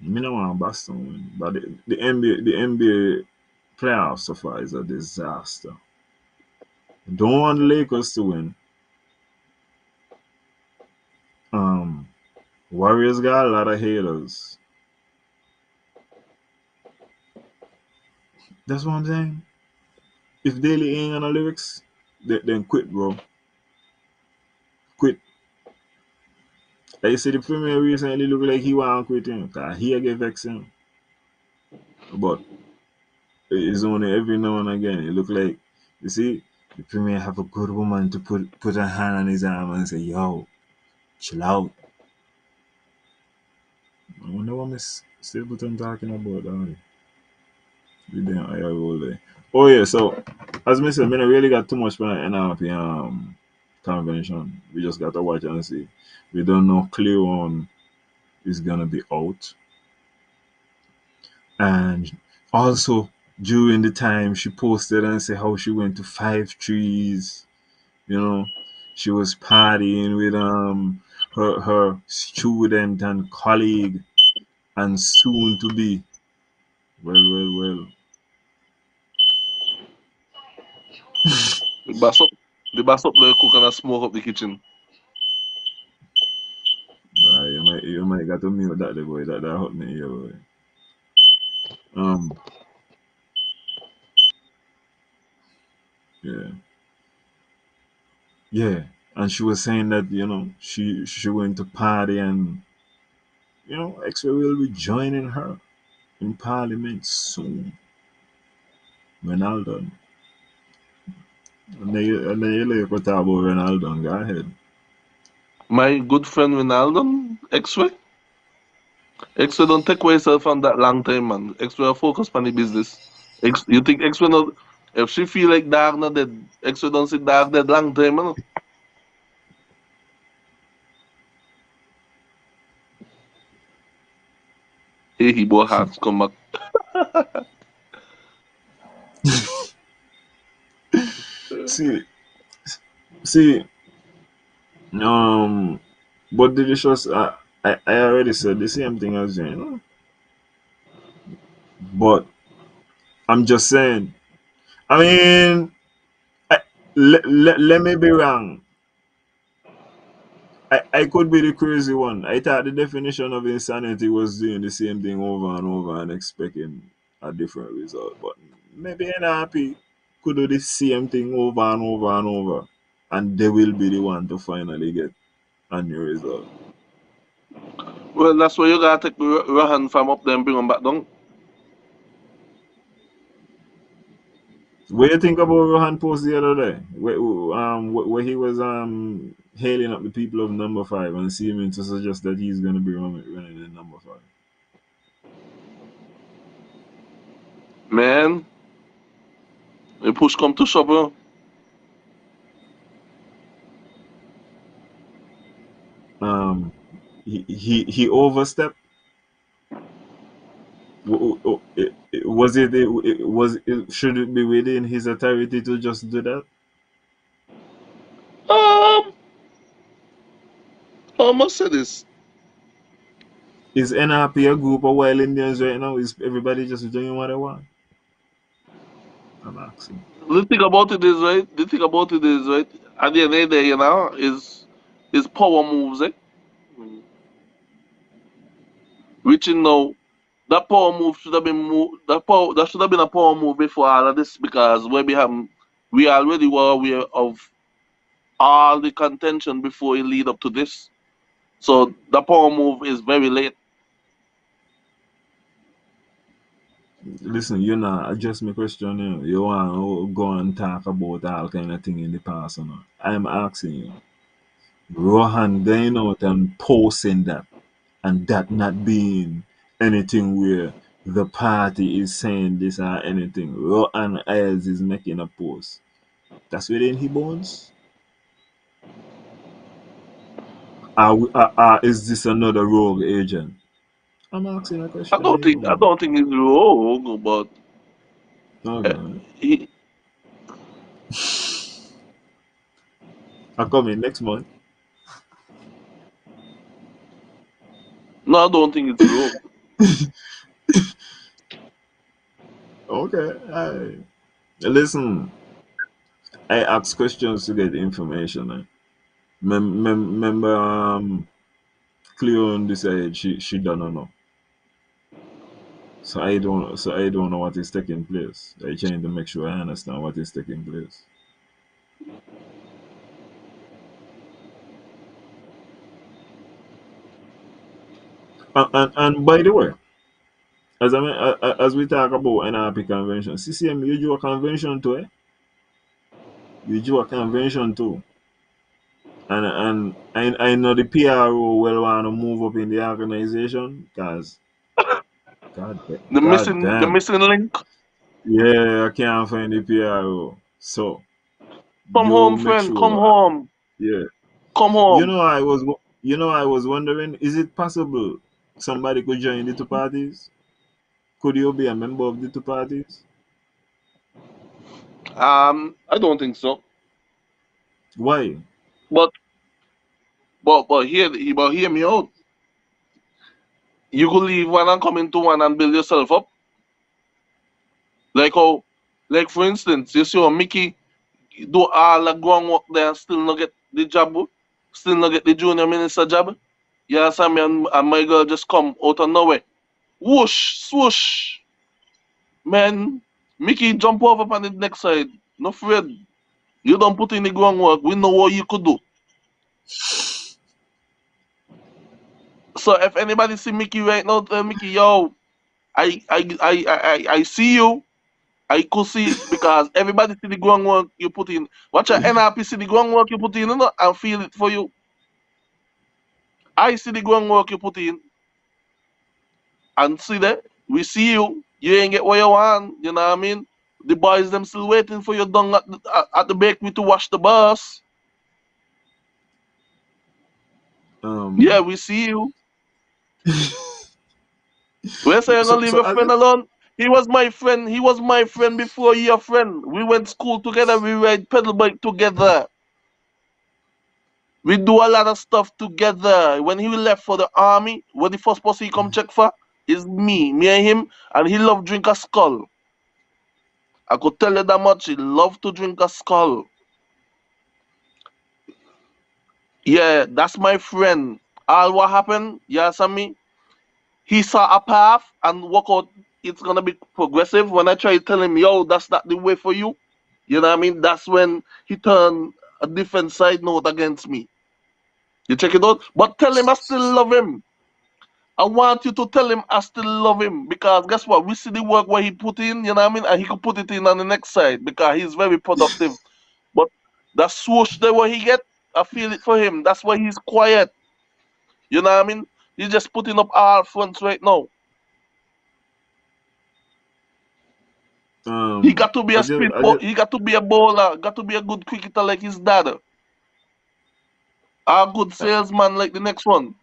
Me no want Boston win, but the NBA playoffs so far is a disaster. Don't want the Lakers to win. Um, Warriors got a lot of haters. That's what I'm saying. If Daly ain't on the lyrics, then quit, bro. Quit. Like you see, the premier recently look like he want to quit him. Cause he get vexing. But it's only every now and again. It look like, you see, the premier have a good woman to put a hand on his arm and say, yo, chill out. I wonder what Miss Stapleton talking about, darling. We didn't hire all day. Oh yeah, so as I said, I really got too much for an NRP convention. We just got to watch and see. We don't know clear on is gonna be out. And also during the time she posted and said how she went to 5 trees, you know, she was partying with her student and colleague and soon to be. Well. The boss up there cook and smoke up the kitchen. You might got to mute that the boy that hurt me here boy. Um yeah. Yeah. And she was saying that, she went to party and X-Ray will be joining her in parliament soon. Ronaldo. And then you like talk about Ronaldo, go ahead. My good friend Ronaldo, X-Ray. X-Ray don't take away yourself on that long time, man. X-Ray focus on the business. You think X-Ray not, if she feel like dog not dead, X-Ray don't see dog dead long time, man. Hey, he boy hearts come back. See see um but delicious I already said the same thing as you. But I'm just saying. I mean, let me be wrong. I could be the crazy one. I thought the definition of insanity was doing the same thing over and over and expecting a different result. But maybe NRP could do the same thing over and over and over, and they will be the one to finally get a new result. Well, that's why you gotta take Rohan from up there and bring him back down. What do you think about Rohan post the other day? Where he was hailing up the people of number five and seeming to suggest that he's gonna be running in number five. Man, the push come to shove, bro. Um, he overstepped. Was should it be within his authority to just do that? Um, I must say this. Is NRP a group of wild Indians right now? Is everybody just doing what they want? I'm asking. The thing about it is, right? The thing about it is, right? At the end of the day, is power moves, eh? Which you know, that power move should have been that should have been a power move before all of this because we already were aware of all the contention before it lead up to this. So the power move is very late. Listen, address my question. You want to go and talk about all kind of thing in the past, I'm asking you. Rohan going out and posting that, and that not being anything where the party is saying this or anything. Rohan Ayers is making a post. That's within his bones. Is this another rogue agent? I'm asking a I question. don't You think I know. don't think he's wrong, but uh, Okay. he, I come in next month. no, I don't think it's wrong. Okay. Listen, I ask questions to get information. Remember, Cleon decided she don't know. So I don't know what is taking place. I trying to make sure I understand what is taking place. And by the way, as we talk about NRP convention, CCM you do a convention too, eh? You do a convention too. And I know the PRO will want to move up in the organization because God The damn. missing link. Yeah, I can't find the PRO. So Come you home, make friend. Come sure. home. Yeah. Come You home. know I was wondering, is it possible somebody could join the two parties? Could you be a member of the two parties? I don't think so. Why? But hear me out. You could leave one and come into one and build yourself up. Like how, like for instance, you see how Mickey do all the groundwork there and still not get the job, still not get the junior minister job. You understand me? And my girl just come out of nowhere. Whoosh, swoosh. Man, Mickey jump over on the next side. No afraid. You don't put in the groundwork. We know what you could do. So if anybody see Mickey right now, tell Mickey, yo, I see you. I could see because everybody see the groundwork you put in. Watch your NRP see the groundwork you put in, you know, and feel it for you. I see the groundwork you put in and see that we see you. You ain't get what you want. You know what I mean? The boys them still waiting for you down at the bakery to wash the bus. Yeah, Um. we see you. We say you're So gonna leave so your as friend it, alone. He was my friend. He was my friend before your friend. We went school together. We ride pedal bike together. We do a lot of stuff together. When he left for the army, what the first person he come check for is me and him, and he love drink a skull. I could tell you that much. He love to drink a skull. Yeah, that's my friend. All what happened, you understand me? He saw a path and walk out. It's gonna be progressive. When I try to tell him, yo, that's not the way for you. You know what I mean? That's when he turned a different side note against me. You check it out, but tell him I still love him. I want you to tell him I still love him because guess what? We see the work where he put in, you know what I mean? And he could put it in on the next side because he's very productive. But that swoosh there what he get, I feel it for him. That's why he's quiet. You know what I mean? He's just putting up all fronts right now. He got to be a I just he got to be a bowler, got to be a good cricketer like his dad. A good salesman like the next one.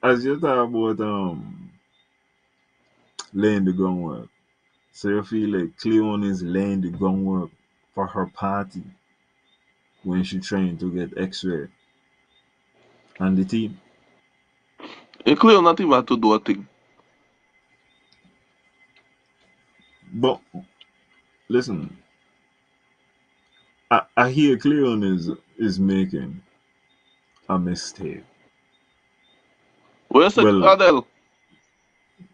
as you talk about laying the groundwork. So you feel like Cleon is laying the groundwork for her party when she trying to get X-ray and the team. He clear not even have to do a thing. But listen, I hear Cleon is making a mistake. Where's the Well, Adele?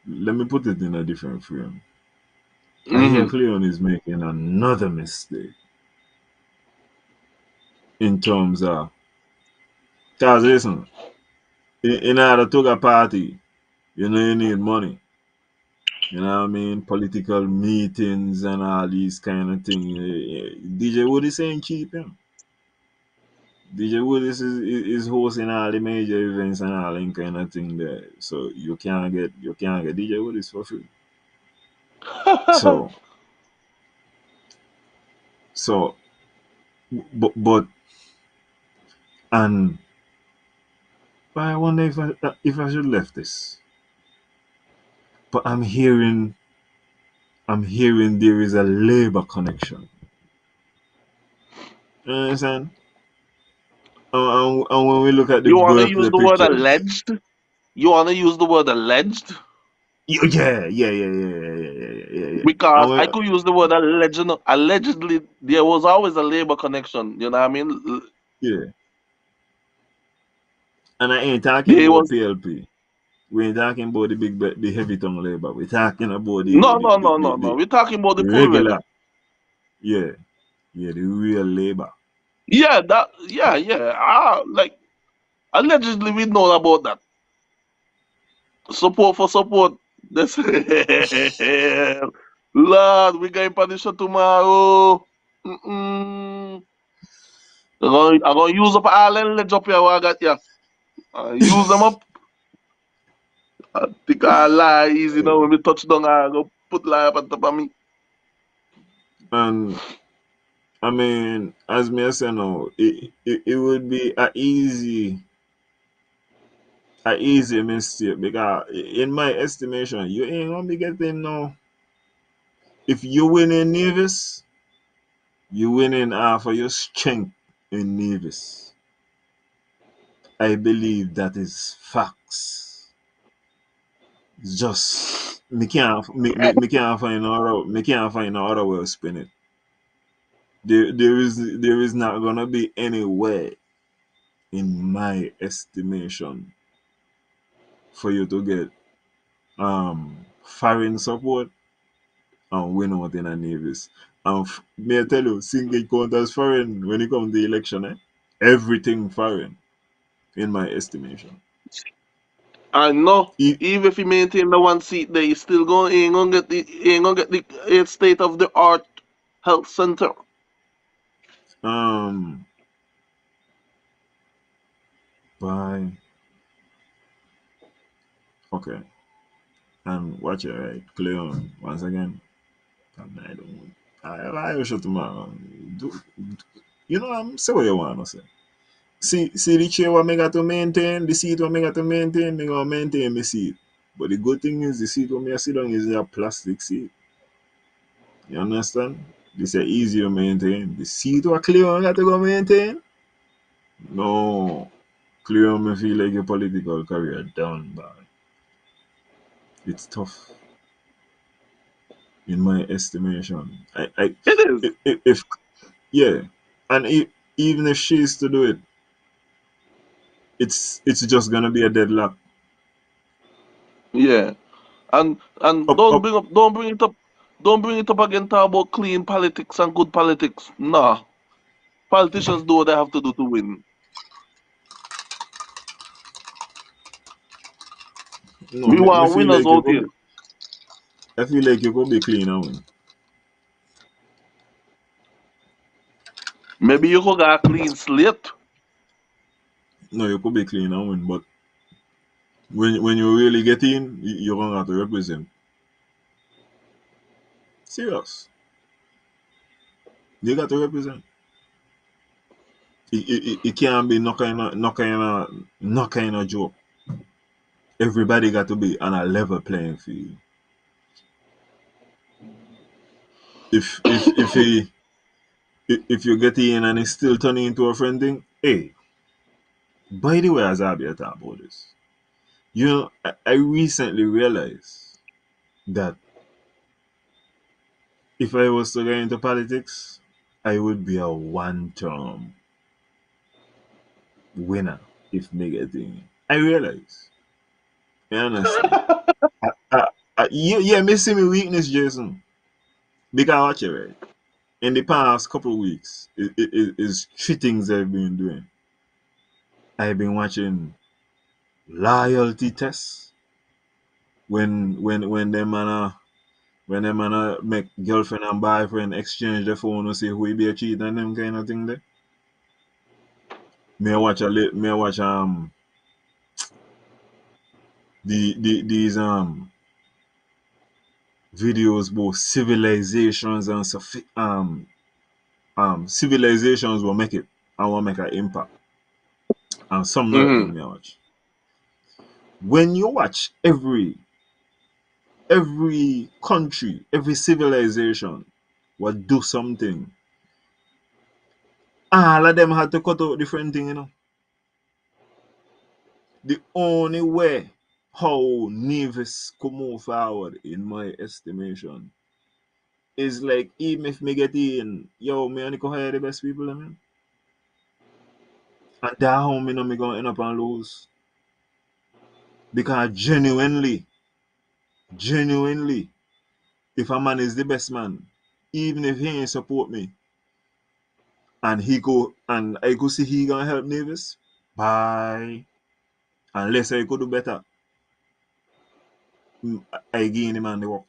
let me put it in a different frame. I hear Mm-hmm. Cleon is making another mistake in terms of, cause listen, in order to get party, you need money. You know what I mean? Political meetings and all these kind of things. DJ Wood is saying cheap, yeah. DJ Wood is hosting all the major events and all that kind of thing there. So you can't get DJ Wood is for free. So so but and I wonder if I should left this. But I'm hearing there is a labor connection. You understand? And when we look at the You want to use birthday the word pictures, alleged? You wanna use the word alleged? Yeah. Because And I could use the word alleged. Allegedly, there was always a labor connection. You know what I mean? yeah, and I ain't talking There about was PLP. We ain't talking about the heavy tongue labor. We're talking about no. We're talking about the the full reg. regular, yeah, the real labor. Yeah, yeah. Like allegedly, we know about that. Support for support. This Lord, we going for the show tomorrow. Mm-mm. I'm gonna use up all them ledge up here what I got here. Use them up. I think I lie easy now when we touch down I go put lie up on top of me. And I mean, as me I say now, it would be a easy mistake because in my estimation, you ain't gonna be getting no. If you win in Nevis, you win in half of your strength in Nevis. I believe that is facts. It's just me can't find no other way to spin it. There is not gonna be any way in my estimation for you to get foreign support and win out in a Nevis. And may I tell you, single count as foreign when it comes to the election, everything foreign in my estimation. I know. It, Even if he maintain the one seat there, he still going he ain't gonna get the state of the art health center. um by okay, and watch it right. Clear on once again. I don't. I will show tomorrow. Do, you know, I'm say what you want to say. See the chair what me got to maintain, the seat what me got to maintain, me gonna maintain my seat. But the good thing is the seat what me I sit on is a plastic seat. You understand? This is easy to maintain. The seat what clear I got to go maintain? No. Clear me feel like your political career done, but it's tough in my estimation. It is. If yeah, and even if she is to do it, it's just gonna be a deadlock. Yeah. And Up up. don't bring it up again talk about clean politics and good politics. Nah. Politicians do what they have to do to win. No, We me want feel winners like you out could here. be, I feel like you could be clean and win. Maybe you could get a clean slate. No, you could be clean and win, but when you really get in, you're gonna have to represent. Serious. You got to represent. It can't be no kind of joke. Everybody got to be on a level playing field. If he if you get in and it's still turning into a friend thing, hey, by the way, as I be talk about this, you know, I recently realized that if I was to get into politics, I would be a one-term winner if me get in. I realize. You understand? I, yeah, me see me weakness, Jason. Because watch it, right? In the past couple of weeks, is three things I've been doing. I've been watching loyalty tests when them man make girlfriend and boyfriend exchange their phone to see who will be a cheat and them kind of thing there. Me I watch these videos about civilizations and civilizations will make it and will make an impact. And some other Hmm. thing me I watch. When you watch every country, every civilization will do something, all of them had to cut out different thing, you know. The only way. how Nevis could move forward, in my estimation, is like even if me get in, yo, me only go hire the best people, I mean. And that how me know me gonna end up and lose. Because genuinely, if a man is the best man, even if he ain't support me, and he go and I go see he gonna help Nevis, bye. Unless I could do better, I give him and the work.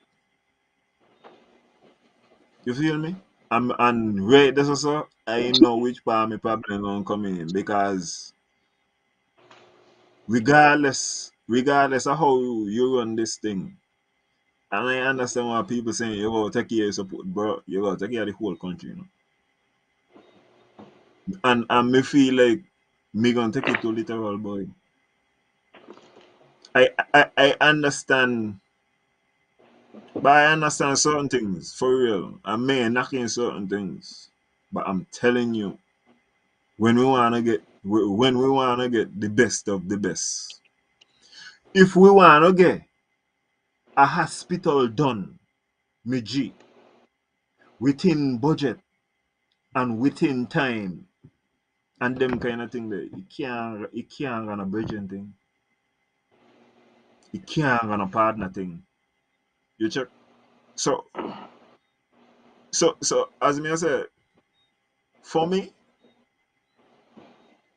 You feel me? And right this also, I know which part my problem gonna come in because regardless of how you run this thing, and I understand why people saying you gotta take care of support, bro. You gotta take care of the whole country, you know. And me feel like me gonna take it to literal, boy. I understand, but I understand certain things for real. I may knock in certain things, but I'm telling you, when we wanna get the best of the best, if we wanna get a hospital done, me G, within budget and within time and them kind of thing, that it can't run a bridging thing. It can't run a partner thing. You check. So so as me I said, for me,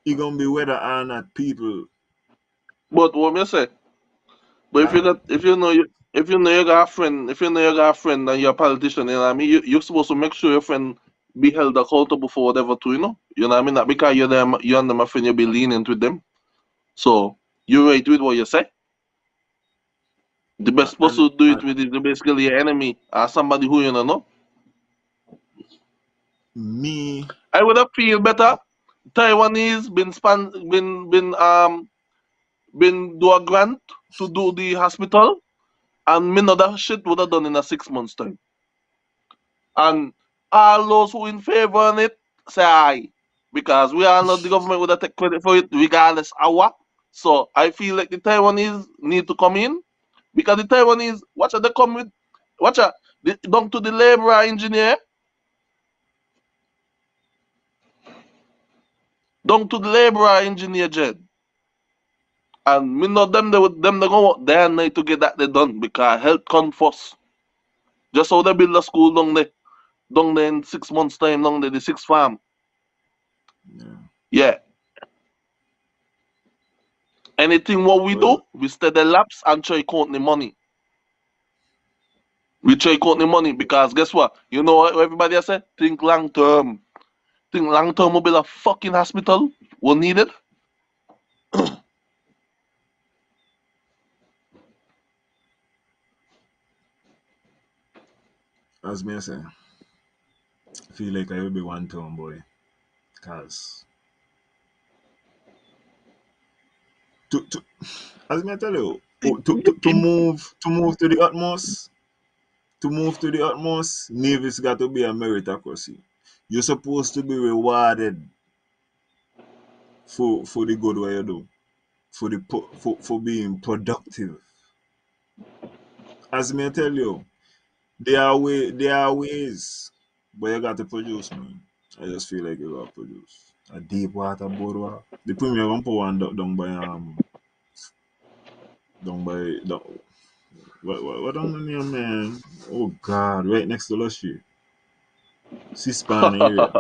it gonna be whether or not people. But what me say? But if you got, if you know you got a friend, if you know you got a friend and you're a politician, you know what I mean. You're supposed to make sure your friend be held accountable for whatever too, you know. You know what I mean. Not because you're them a friend, you be lenient with them. So you right with what you say. The best and, person to do and it with is basically your enemy or somebody who you don't know. me I would have feel better. Taiwanese been do a grant to do the hospital, and me know that shit would have done in a 6 months time. And all those who in favor on it say aye. Because we all know the government would have take credit for it regardless of what. So I feel like the Taiwanese need to come in because the Taiwanese, watch out, they come with, watch out, down to the laborer engineer, down to the laborer engineer, Jed. And me know them they go out there and need to get that they done because health come first. Just how they build a school down there in 6 months time, down there the sixth farm. yeah, Yeah. Anything what we well, do, we stay the laps and try count the money. We try count the money because guess what? You know what everybody has said? Think long term. Think long term will build a fucking hospital. We need it. as me I say, I feel like I will be one term boy. Cause to as me I tell you, to move to the utmost, Navy's got to be a meritocracy. You're supposed to be rewarded for the good way you do, for being productive. As me I tell you, there are ways, but you got to produce, man. I just feel like you got to produce. A deep water boardwalk. The premier gonna put one down by what down the name, man? Oh God, right next to Lush Street. C-span area.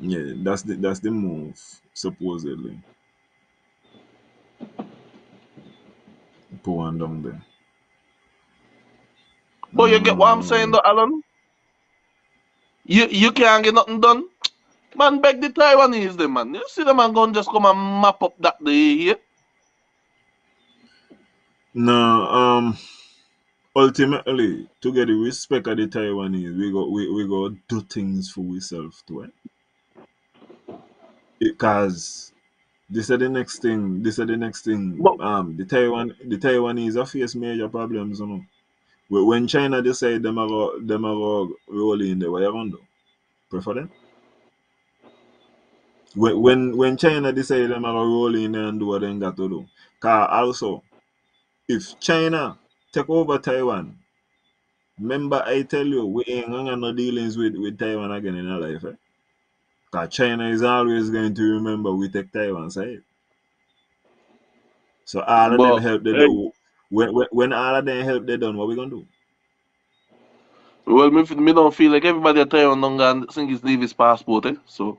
Yeah, that's the move, supposedly. Put one down there. But you get what I'm saying Um, though, Alan? You can't get nothing done. Man, beg the Taiwanese them, man. You see them man going just come and map up that day here. no, ultimately, to get the respect of the Taiwanese, we go do things for ourselves too. Because this is the next thing. This is the next thing. But The Taiwanese are face major problems, you know. When China decide them are roll in there, what you gonna do? Pray for them. When China decide them are roll in there and do what they got to do. Cause also, if China take over Taiwan, remember I tell you, we ain't gonna no dealings with Taiwan again in our life. Because China is always going to remember we take Taiwan side. So all of them But help they hey, do. When all of them help they done, what we gonna do? well, me don't feel like everybody at Taiwan don't go and think he's leave his passport, eh? So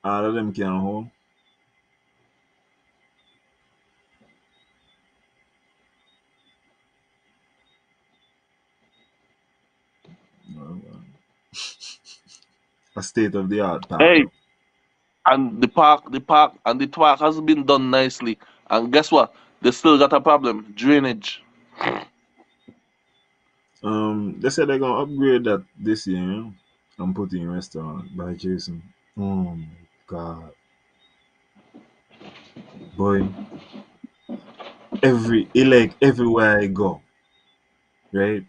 All of them can hold. A state of the art park hey, though. and the park has been done nicely. And guess what? They still got a problem. Drainage. They said they're gonna upgrade that this year, and put in restaurant by Jason. Oh my god. Boy, everywhere I go, right?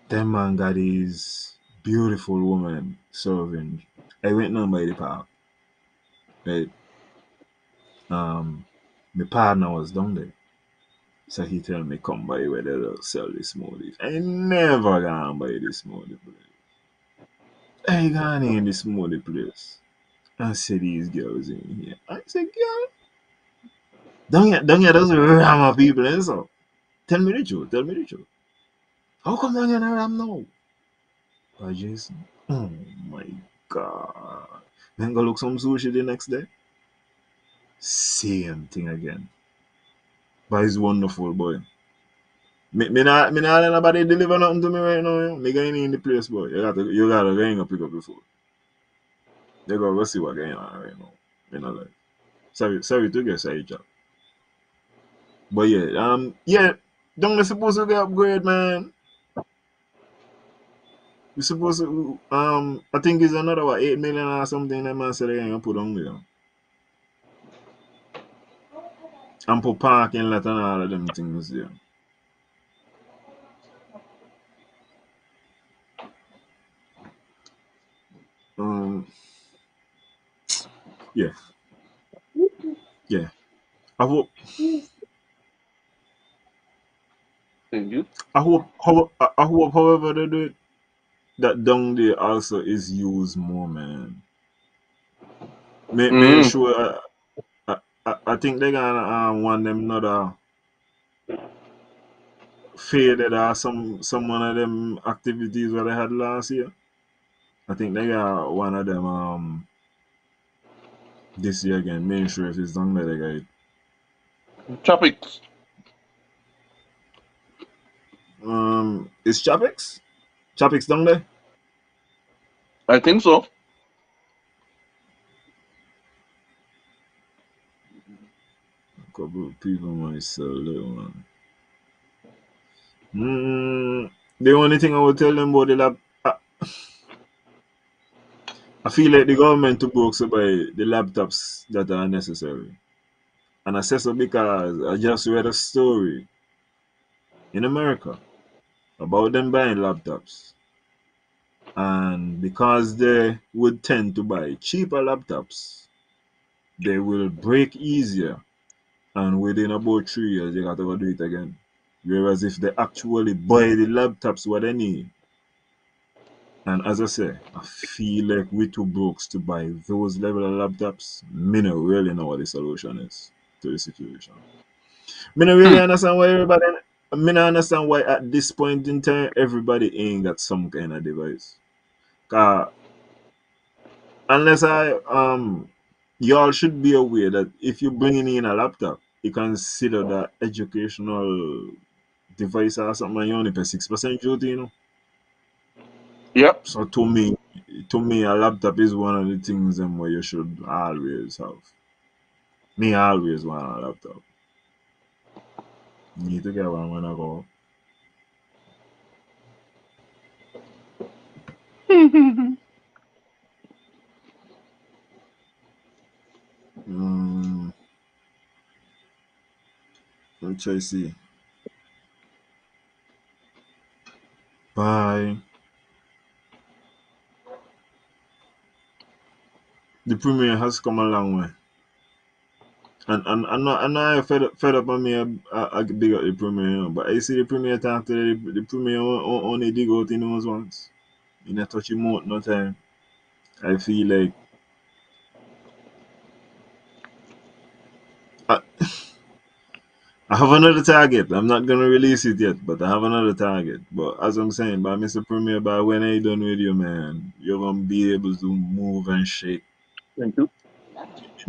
That man got his beautiful woman serving. I went down by the park, right? Um, my partner was down there. So he tell me come by where they'll sell the smoothies. I never gone by the smoothie place. I gone in the smoothie place. I see these girls in here. I said, girl, don't you just ram of people and so. Tell me the truth, tell me the truth. How come don't you not ram now? By Jason. Oh my god. Then go look some sushi the next day. Same thing again. But it's wonderful, boy. Me not let nobody deliver nothing to me right now. Me going in the place, boy. You gotta go in and pick up the food. You gotta go see what going on right now. You know, like sorry to get side job. But yeah, don't we supposed to get upgrade, man. We supposed to I think it's another 8 million or something that man said they gonna put on there. And put parking lot and all of them things there. Um yeah, yeah. I hope Thank you. however they do it, that down there also is used more, man. Make Mm. sure I think they're gonna want them another faded or some one of them activities that they had last year. I think they got one of them this year again. Make sure if it's done there they got it. Tropics. Is Chapix? Chapix down there? I think so. A couple of people might sell that one. The only thing I would tell them about the lab, I feel like the government took books to buy the laptops that are necessary. And I say so because I just read a story in America about them buying laptops. And because they would tend to buy cheaper laptops, they will break easier. And within about 3 years, they got to go do it again. Whereas if they actually buy the laptops what they need, and as I say, I feel like we too broke to buy those level of laptops. Me no really know what the solution is to the situation. Me no really Hmm. understand why everybody. Me no understand why at this point in time everybody ain't got some kind of device. 'Cause unless y'all should be aware that if you're bringing in a laptop, you consider that educational device or something, and you only pay 6% duty, Yep. So to me, a laptop is one of the things where you should always have. Me always want a laptop. Need to get one when I go. Mm, let's try see. Bye. The premiere has come a long way. And I fed up on me I big up the premier, you know, but I see the premier talk to the premier only dig out in nose once. In a touchy mouth no time. I feel like I, I have another target. I'm not gonna release it yet, but I have another target. But as I'm saying, by Mr. Premier, by when I done with you, man, you're gonna be able to move and shake Thank you.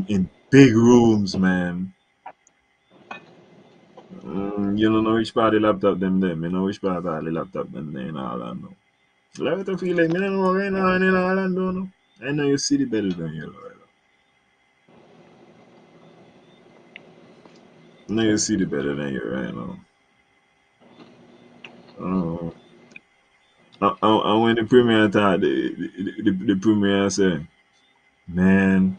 in big rooms, man. You don't know which part of the laptop them. You know which part of the laptop them in Orlando. Like to feel like me don't know right now in Orlando, no. I know you see the better than you, right? I know you see the better than you right now. Uh, and when the premier thought, the premier said, man,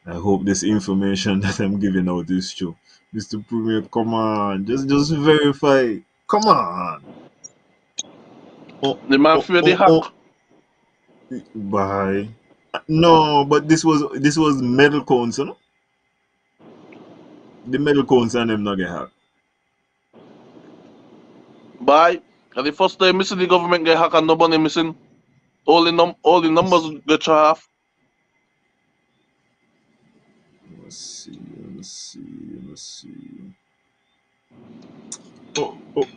I hope this information that I'm giving out is true. Mr. Premier, come on, just verify. Come on. Oh, The man oh, fear the oh, hack. oh. Bye. No, but this was metal cones, you know? The metal cones and them not get hacked. Bye. And the first time missing the government get hacked and nobody missing. All the numbers get half. Let's see, let's see, let's see.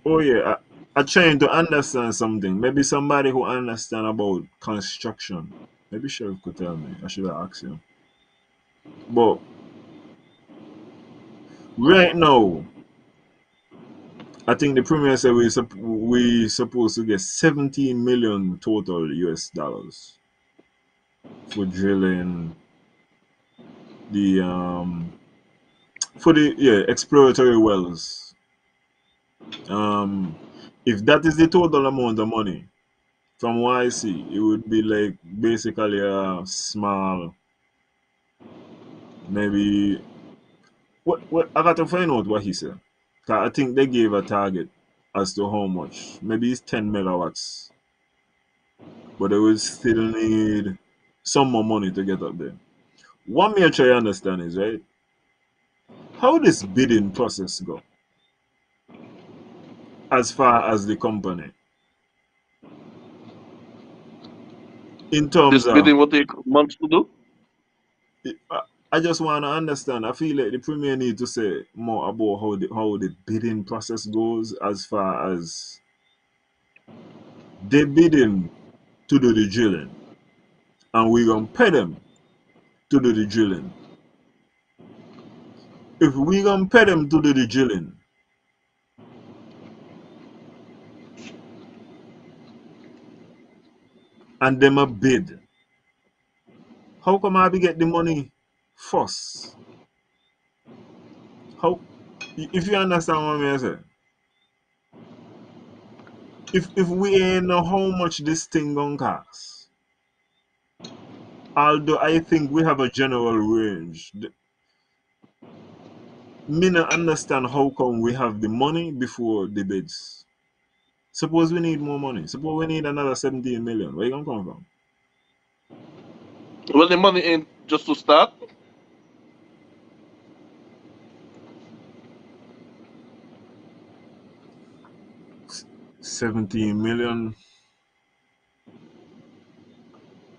Oh yeah. I'm trying to understand something. Maybe somebody who understand about construction. Maybe Sheriff could tell me. I should have asked him. But right now, I think the premier said we supposed to get 17 million total US dollars for drilling the for the exploratory wells. Um, if that is the total amount of money, from what I see, it would be like basically a small, maybe. What I got to find out what he said. 'Cause I think they gave a target as to how much. Maybe it's 10 megawatts, but they will still need some more money to get up there. What me I try to understand is right how this bidding process go as far as the company in This terms of bidding will take months to do. I I just want to understand. I feel like the premier need to say more about how the bidding process goes as far as they bidding to do the drilling, and we gonna pay them to do the drilling. If we gonna pay them to do the drilling, and them a bid, how come I be get the money first? How if you understand what I say? If we ain't know how much this thing gonna cost, although I think we have a general range, me not understand how come we have the money before the bids. Suppose we need more money. Suppose we need another 17 million. Where you gonna come from? Well, the money ain't just to start. 17 million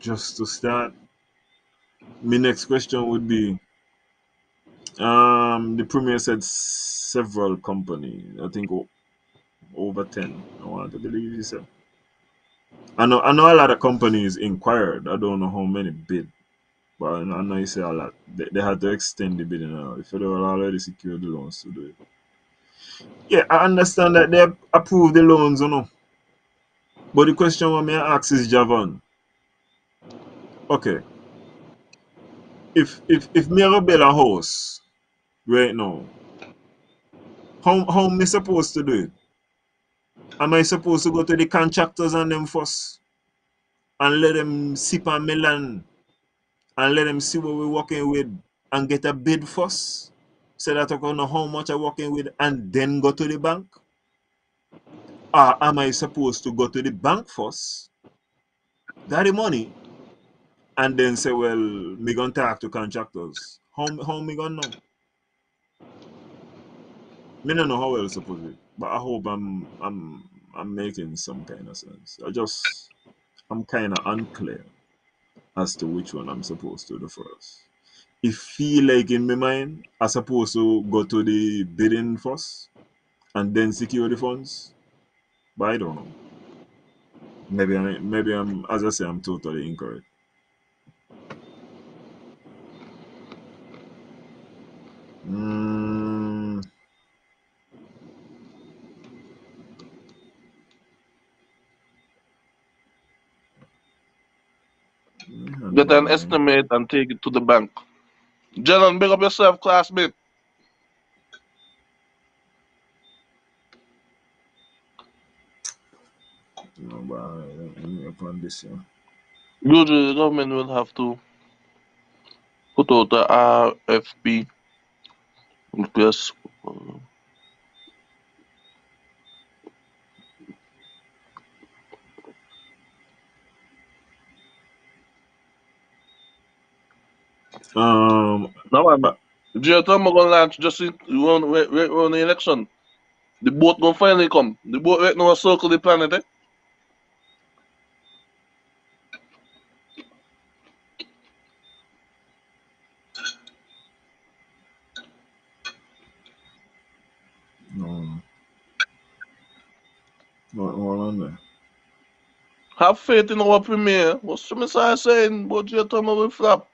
just to start. My next question would be the premier said several companies. I think over 10. I want to believe he said. I know a lot of companies inquired. I don't know how many bid, but I know he said a lot. They had to extend the bidding now. The federal already secured the loans to do it. Yeah, I understand that they approved the loans, you know. But the question what me I ask is Javon. Okay, if me ever build a house right now, how me supposed to do it? Am I supposed to go to the contractors and them first and let them sip on my land and let them see what we're working with and get a bid first so that I can know how much I'm working with and then go to the bank? Or am I supposed to go to the bank first, got the money, and then say, well, me gonna talk to contractors? How me gonna know? Me don't know how else to put it, but I hope I'm making some kind of sense. I'm kind of unclear as to which one I'm supposed to do first. It feel like in my mind I supposed to go to the bidding first and then secure the funds, but I don't know. Maybe I'm as I say I'm totally incorrect. Mm, Get an man. estimate and take it to the bank. Jalen, big up yourself, classmate. No, but let me upon this here. Usually the government will have to put out a RFP request. Um, Now I'm uh, Geothermal gonna launch just run the election. The boat gonna finally come. The boat right now circle the planet, eh? no, not all on there. Have faith in our premier. What's the Messiah saying? But Geothermal will flop.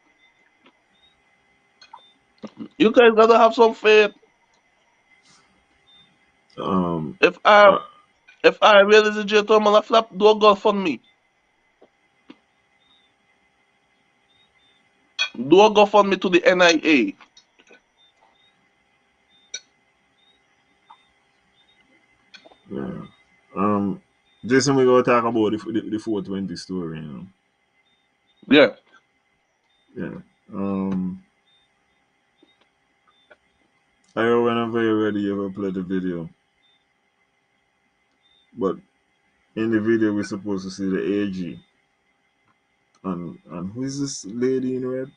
You guys gotta have some faith. Um, If I uh, if I realize the Geothermal a flop, do a GoFundMe. Do a GoFundMe to the NIA. yeah. Um, Jason, we gonna talk about the 420 story, you know. Yeah. Yeah. Um, I know whenever you're ready, you will play the video. But in the video, we're supposed to see the AG. And who is this lady in red?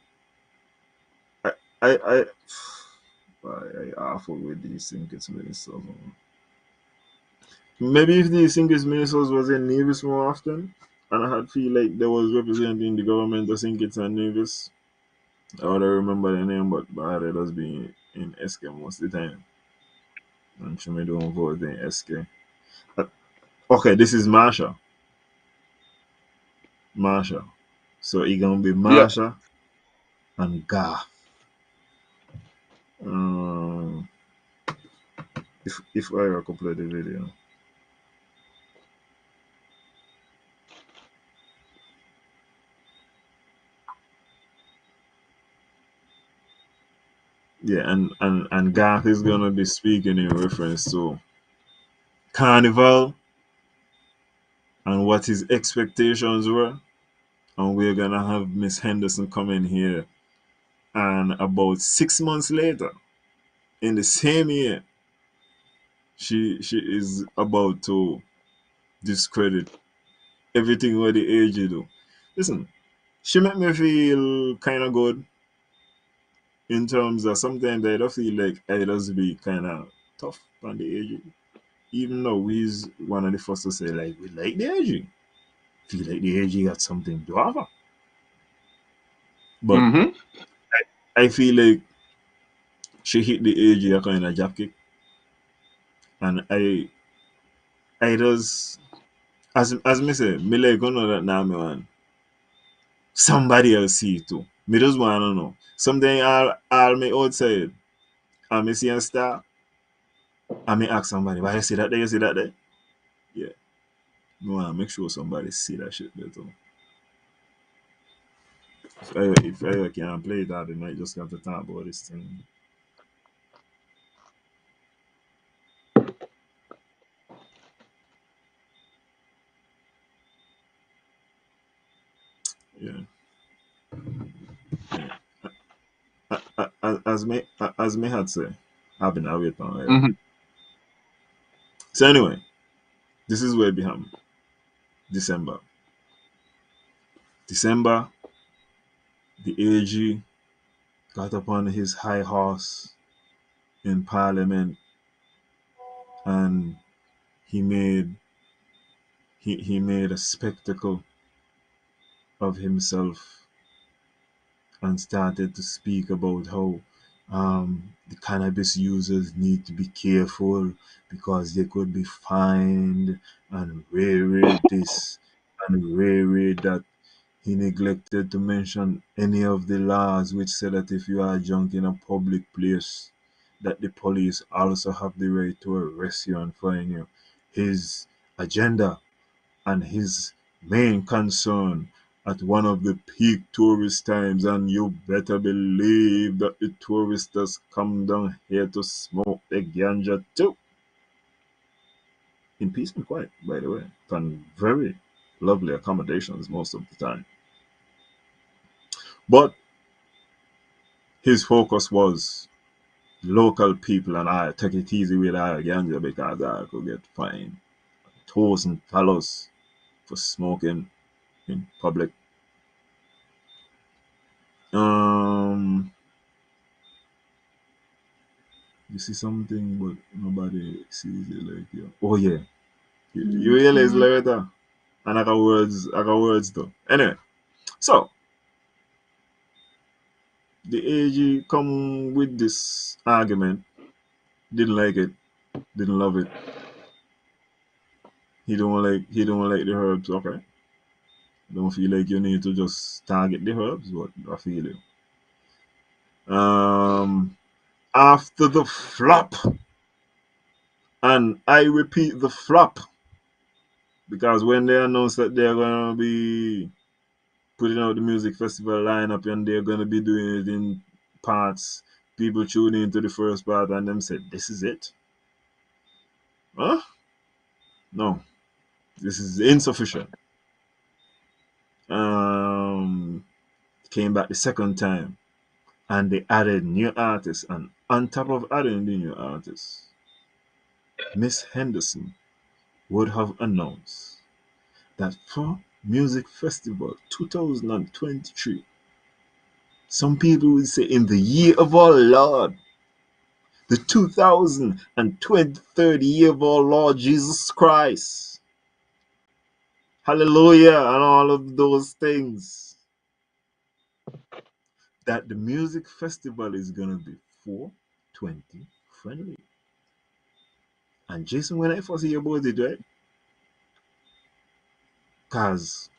I I I I awful with these things ministers. Maybe if these things ministers was in Nevis more often, and I had feel like they was representing the government of St. Kitts and Nevis, I would remember the name, but I had it as being in SK most of the time. And she may don't vote in SK. Uh, Okay, this is Marsha. Marsha. So it gonna be Yeah. Marsha and Gar. Um, if I could play the video. Yeah, and Garth is gonna be speaking in reference to Carnival and what his expectations were. And we're gonna have Miss Henderson come in here. And about 6 months later, in the same year, she is about to discredit everything what the age do. Listen, she make me feel kind of good in terms of sometimes I don't feel like I just be kind of tough on the age. Even though we's one of the first to say like we like the age, feel like the age got something to offer. But Mm-hmm. I feel like she hit the age a kind of drop kick, and I just as me say, me like gonna that now me want somebody else see it too. Me just wanna know. Something all me outside and me see a star and me ask somebody, why you see that there, you see that there? Yeah. Me wanna make sure somebody see that shit there too. If I can play that, then I just got to talk about this thing. Yeah. Yeah. As me had said, I've been away from it. Mm-hmm. So anyway, this is where behind December. December, the AG got upon his high horse in Parliament and he made he made a spectacle of himself and started to speak about how the cannabis users need to be careful because they could be fined and rare this and rare that. He neglected to mention any of the laws which said that if you are drunk in a public place, that the police also have the right to arrest you and fine you. His agenda and his main concern at one of the peak tourist times, and you better believe that the tourists come down here to smoke the ganja too. In peace and quiet, by the way, and very lovely accommodations most of the time. But his focus was local people, and I take it easy with our ganja because I could get fined $1,000 for smoking in public. Um, you see something, but nobody sees it like you. Oh yeah, you realize later, and I got words though. Anyway, so the AG come with this argument, didn't like it, didn't love it. He don't like the herbs. Okay, don't feel like you need to just target the herbs, but I feel it. Um, After the flop, and I repeat the flop, because when they announced that they're gonna be putting out the music festival lineup and they're gonna be doing it in parts, people tune into the first part and them said, "This is it." Huh? No, this is insufficient. Um, Came back the second time and they added new artists, and on top of adding the new artists, Miss Henderson would have announced that for Music Festival 2023, some people will say in the year of our Lord, the 2023rd year of our Lord Jesus Christ, hallelujah, and all of those things, that the music festival is going to be 420 friendly. And Jason, when I first hear about it, right? Because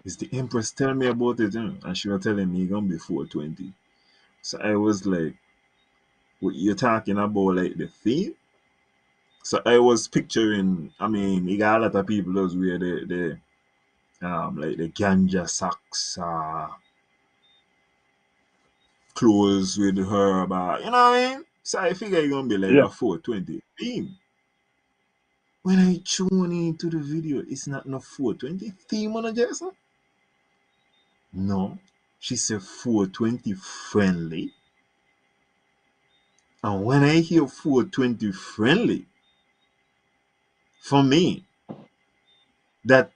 is the Empress telling me about it, and she was telling me it's going to be 420. So I was like, what you're talking about, like the theme? So I was picturing, I mean, you got a lot of people those wear the like the ganja socks, clothes with herb, you know what I mean? So I figure it's gonna be like Yeah. a 420 theme. When I tune into the video, it's not no 420 theme on a Jason. No, she said 420 friendly. And when I hear 420 friendly, for me, that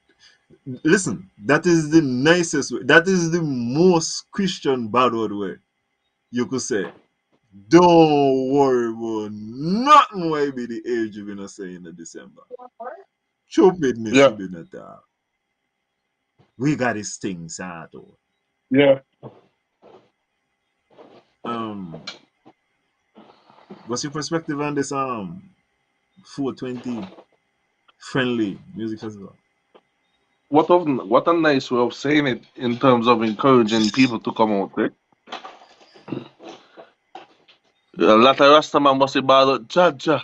listen, that is the nicest way. That is the most Christian bad word way you could say. Don't worry about nothing why be the age you're gonna say in the December. Stupidness Yeah. you be not that. We got these things out. Yeah. Um, what's your perspective on this 420 friendly music festival? What a nice way of saying it in terms of encouraging people to come out, right? A lot of Rastaman must say about Jaja.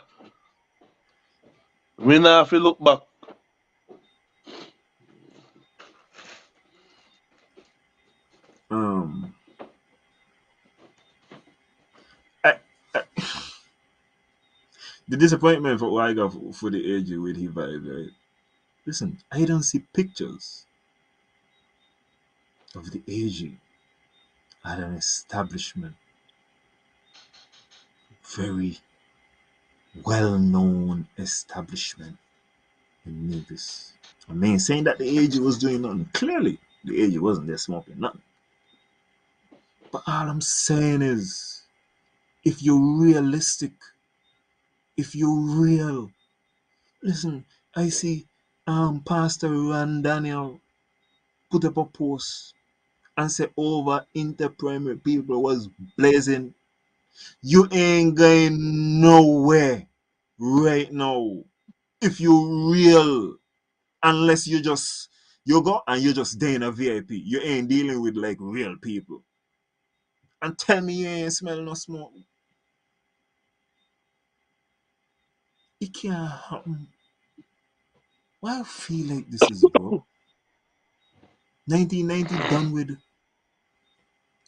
We now have to look back. Um, I, I, the disappointment for what I got for the age with his vibe, right? Listen, I don't see pictures of the AG at an establishment, very well known establishment in Nevis. I mean, saying that the AG was doing nothing. Clearly, the AG wasn't there smoking nothing. But all I'm saying is, if you're realistic If you're real, listen, I see Pastor Ron Daniel put up a post and say over interprimary people was blazing. You ain't going nowhere right now. If you real, unless you go and you just there in a VIP. You ain't dealing with like real people. And tell me you ain't smell no smoke. It can't happen. Why I feel like this is bro? 1990 done with.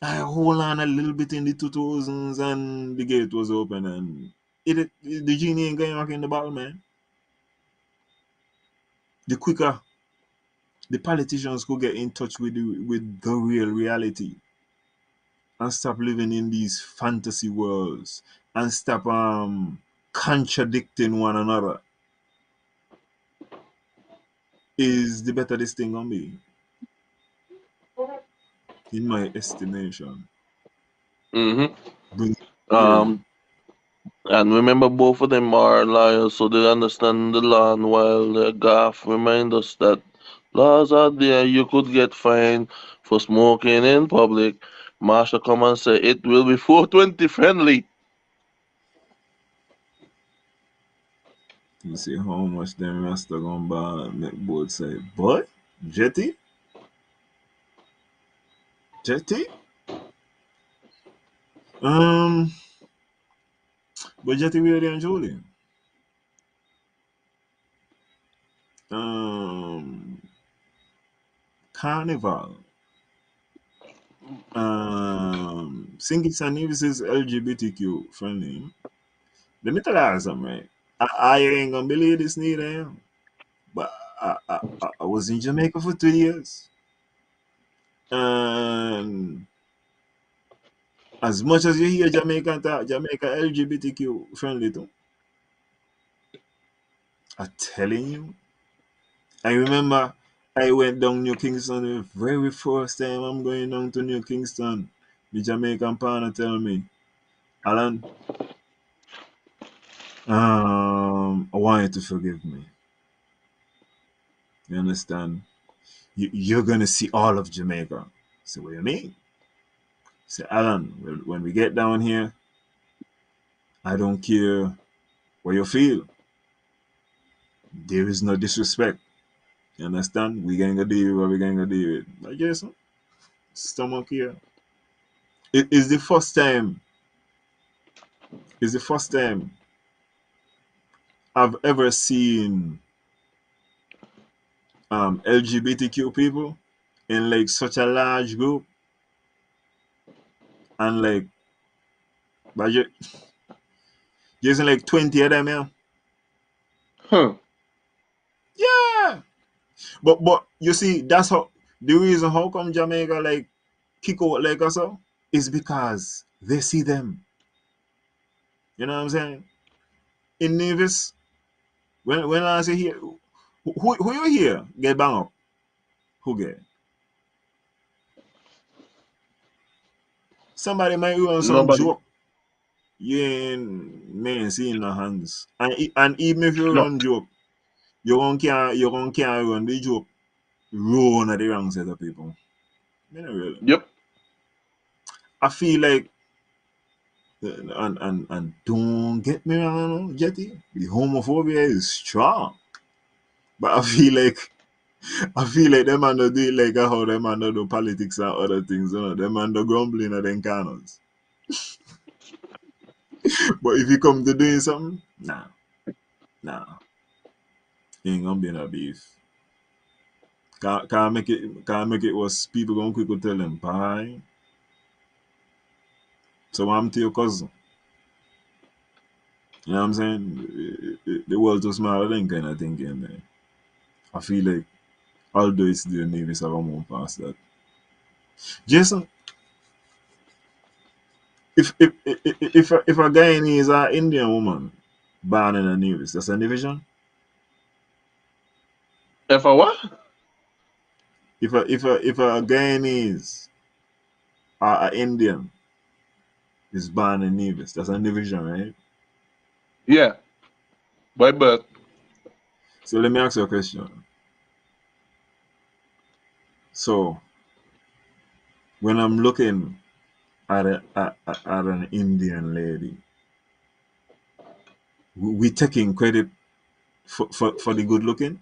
I hold on a little bit in the 2000s and the gate was open and the genie ain't going back in the bottle, man. The quicker the politicians could get in touch with the real reality and stop living in these fantasy worlds and stop contradicting one another is the better this thing gonna be, in my estimation. Mm-hmm. Bring it here. Um, and remember, both of them are liars, so they understand the law. And while the Gaff remind us that laws are there, you could get fined for smoking in public. Marsha come and say it will be 420 friendly. You see how much them rasta gonna buy make both say, boy, jetty, jetty. Um, but jetty really and Julie. Um, Carnival. Singing News is LGBTQ friendly. Let me tell you something, right? I ain't gonna believe this neither, but I was in Jamaica for 2 years. And as much as you hear Jamaica talk, Jamaica LGBTQ friendly too. I'm telling you. I remember I went down New Kingston the very first time I'm going down to New Kingston. The Jamaican partner tell me, Alan, I want you to forgive me. You understand? You're gonna see all of Jamaica. So what do you mean? Say, Alan, when we get down here, I don't care what you feel. There is no disrespect. You understand? We gonna deal with what we gonna deal with. But yes, stomach here. It is the first time. It's the first time I've ever seen LGBTQ people in like such a large group and like but using like 20 of them, yeah. Huh. Yeah. But you see, that's how the reason how come Jamaica like kick out like us so is because they see them. You know what I'm saying? In Nevis, when I say here, who you here get bang up? Who get? Somebody might run some Nobody. joke. You ain't man seeing no hands. And even if you No. run joke, you gon' can't run the joke. Run at the wrong set of people. You know really. Yep. I feel like and don't get me wrong, Jetty. The homophobia is strong. But I feel like them man do it like how them man do politics and other things, you know. Them man do grumbling at them corners. But if you come to doing something, nah, ain't gonna be no beef. Can't make it was people gonna quick to tell them bye. So I'm to your cousin. You know what I'm saying? The world too small, then kind of thinking, man. I feel like although it's the Nevis, I won't past that. Jason, if a Guyanese is an Indian woman born in a Nevis, that's a division. If I what? If a Guyanese or an Indian is born in Nevis, that's a division, right? Yeah. By birth. So let me ask you a question. So when I'm looking at an Indian lady, we taking credit for the good looking?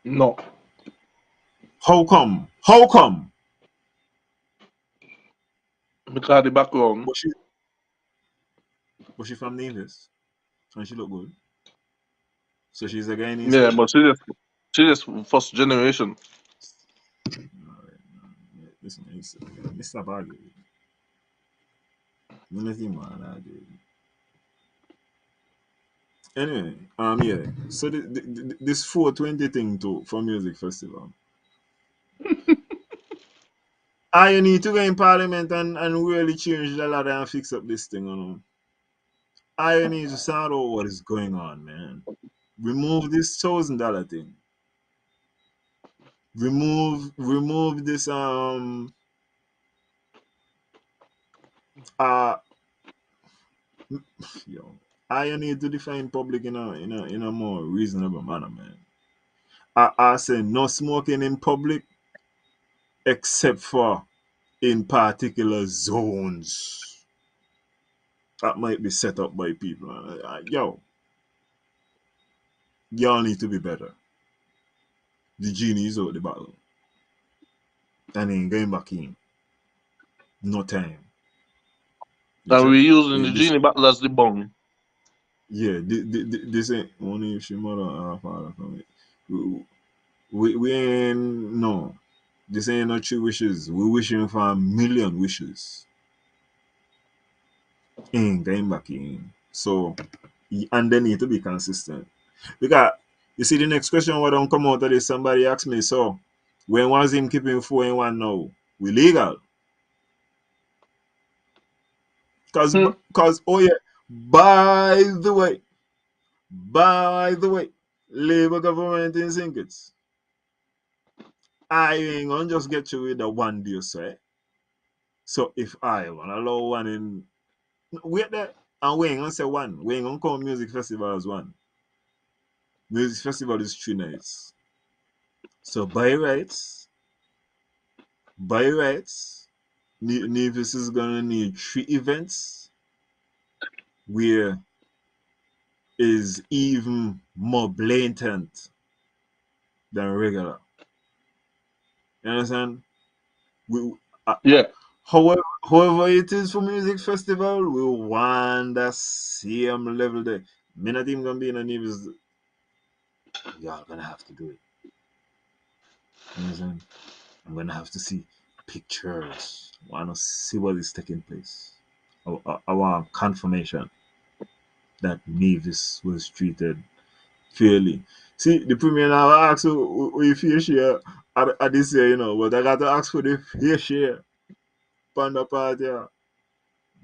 No. How come? How come? Because the background. But she from Nevis and she look good. So she's a Guyanese Yeah, thing. but she just first generation. Listen, Mr. Baggy. Nothing man, dude. Anyway, yeah. So this 420 thing too for music festival. I need to go in parliament and really change the ladder and fix up this thing, you know. I need to sort out what is going on, man. Remove this $1,000 thing. Remove this uh yo. I need to define public in a more reasonable manner, man. I say no smoking in public except for in particular zones that might be set up by people. Y'all need to be better. The genie is out the bottle. And ain't going back in. No time. You And check? we're using the This genie battle as the bong. yeah, this ain't only if she mother or father from it. We ain't no. This ain't no 3 wishes. We wishing for a million wishes. Ain't going back in. So and they need to be consistent. Because you see the next question what don't come out of this, somebody asked me, so when was him keeping 4 in 1 now? We legal. Hmm. Cause oh yeah, by the way, Labour government in Sinkits. I ain't gonna just get you with the one deal, say. So if I wanna allow one in wait there, and we ain't gonna say one. We ain't gonna call music festival as one. Music festival is 3 nights. So by rights, Nevis is gonna need 3 events where is even more blatant than regular. You understand? We, uh, Yeah. however it is for music festival, we want that same level there. Me not even gonna be in a Nevis. Y'all gonna have to do it. You understand? I'm gonna have to see pictures. I wanna see what is taking place. I want confirmation that Nevis was treated fairly. See, the premier now ask who fair share at this year, but I got to ask for the fair share. Panda party, yeah.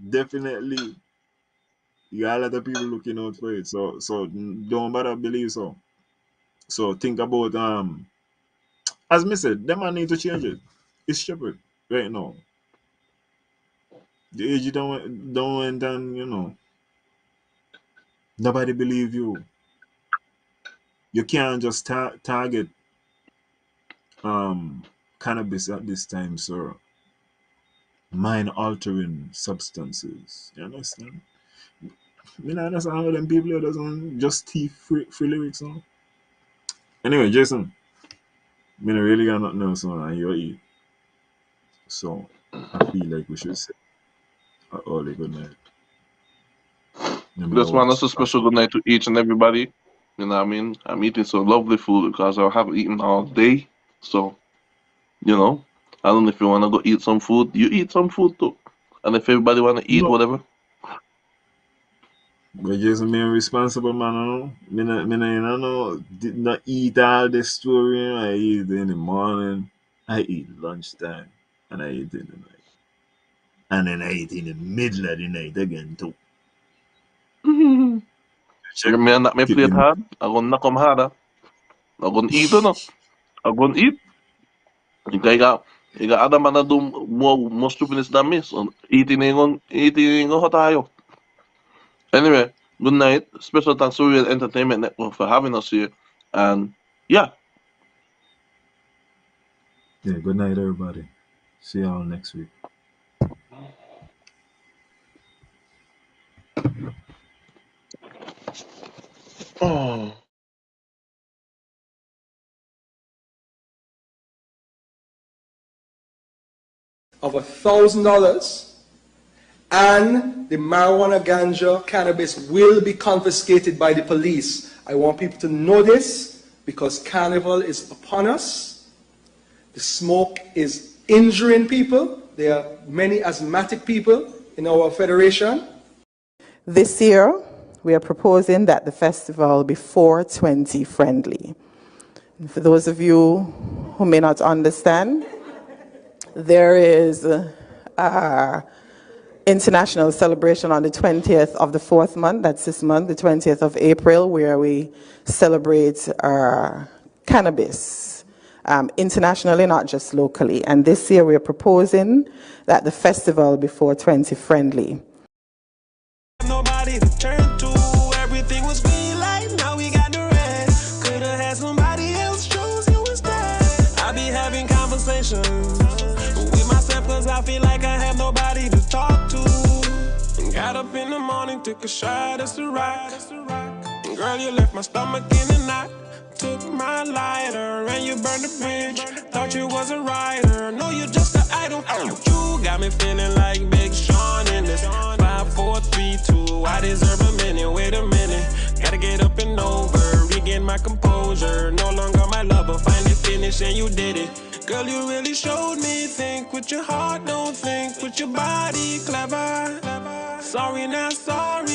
Definitely, you got a lot of people looking out for it. So don't bother believe so. So think about as me said, them man need to change it. It's stupid right now. The age you don't went and nobody believe you. You can't just target cannabis at this time, sir. Mind altering substances. You understand? Me not understand how them people doesn't just teeth free lyrics now. Anyway, Jason, me not really got nothing else on and you eat. So I feel like we should say a early good night. Let me go This one watch is a a special football. good night to each and everybody. You know what I mean? I'm eating some lovely food because I haven't eaten all day. So, I don't know if you want to go eat some food, you eat some food too. And if everybody want to eat No, whatever, but Jason, me a responsible man, no. Me did not eat all the story. I eat in the morning, I eat lunchtime, and I eat in the night. And then I eat in the middle of the night again too. you Check. may not me Keep plate in hard. I'm going to knock 'em harder. I'm going to eat, no? I'm going to eat. You got other man that do more stupidness than me. So eating ain't gonna hurt you. Anyway, Good night. Special thanks to Real Entertainment Network for having us here. And yeah. Yeah, good night, everybody. See y'all next week. Oh. Of $1,000, and the marijuana, ganja, cannabis will be confiscated by the police. I want people to know this because carnival is upon us. The smoke is injuring people. There are many asthmatic people in our federation. This year, we are proposing that the festival be 420 friendly. And for those of you who may not understand, there is a international celebration on the 20th of the 4th month, that's this month, the 20th of April, where we celebrate cannabis internationally, not just locally. And this year we're proposing that the festival be 420 friendly. Nobody to turn to, everything was green light, now we got the red. Could've had somebody else, chose you instead. I be having conversations with myself cause I feel like I have nobody to talk to. Got up in the morning, took a shot, that's the rock. Girl, you left my stomach in a knot. Took my lighter and you burned the bridge. Thought you was a writer, no, you're just an idol. You got me feeling like Big Sean in this 5, 4, 3, 2. I deserve a minute, wait a minute. Gotta get up and over, regain my composure. No longer my lover, finally finished and you did it. Girl, you really showed me, think with your heart, don't think with your body, clever. Sorry, not sorry.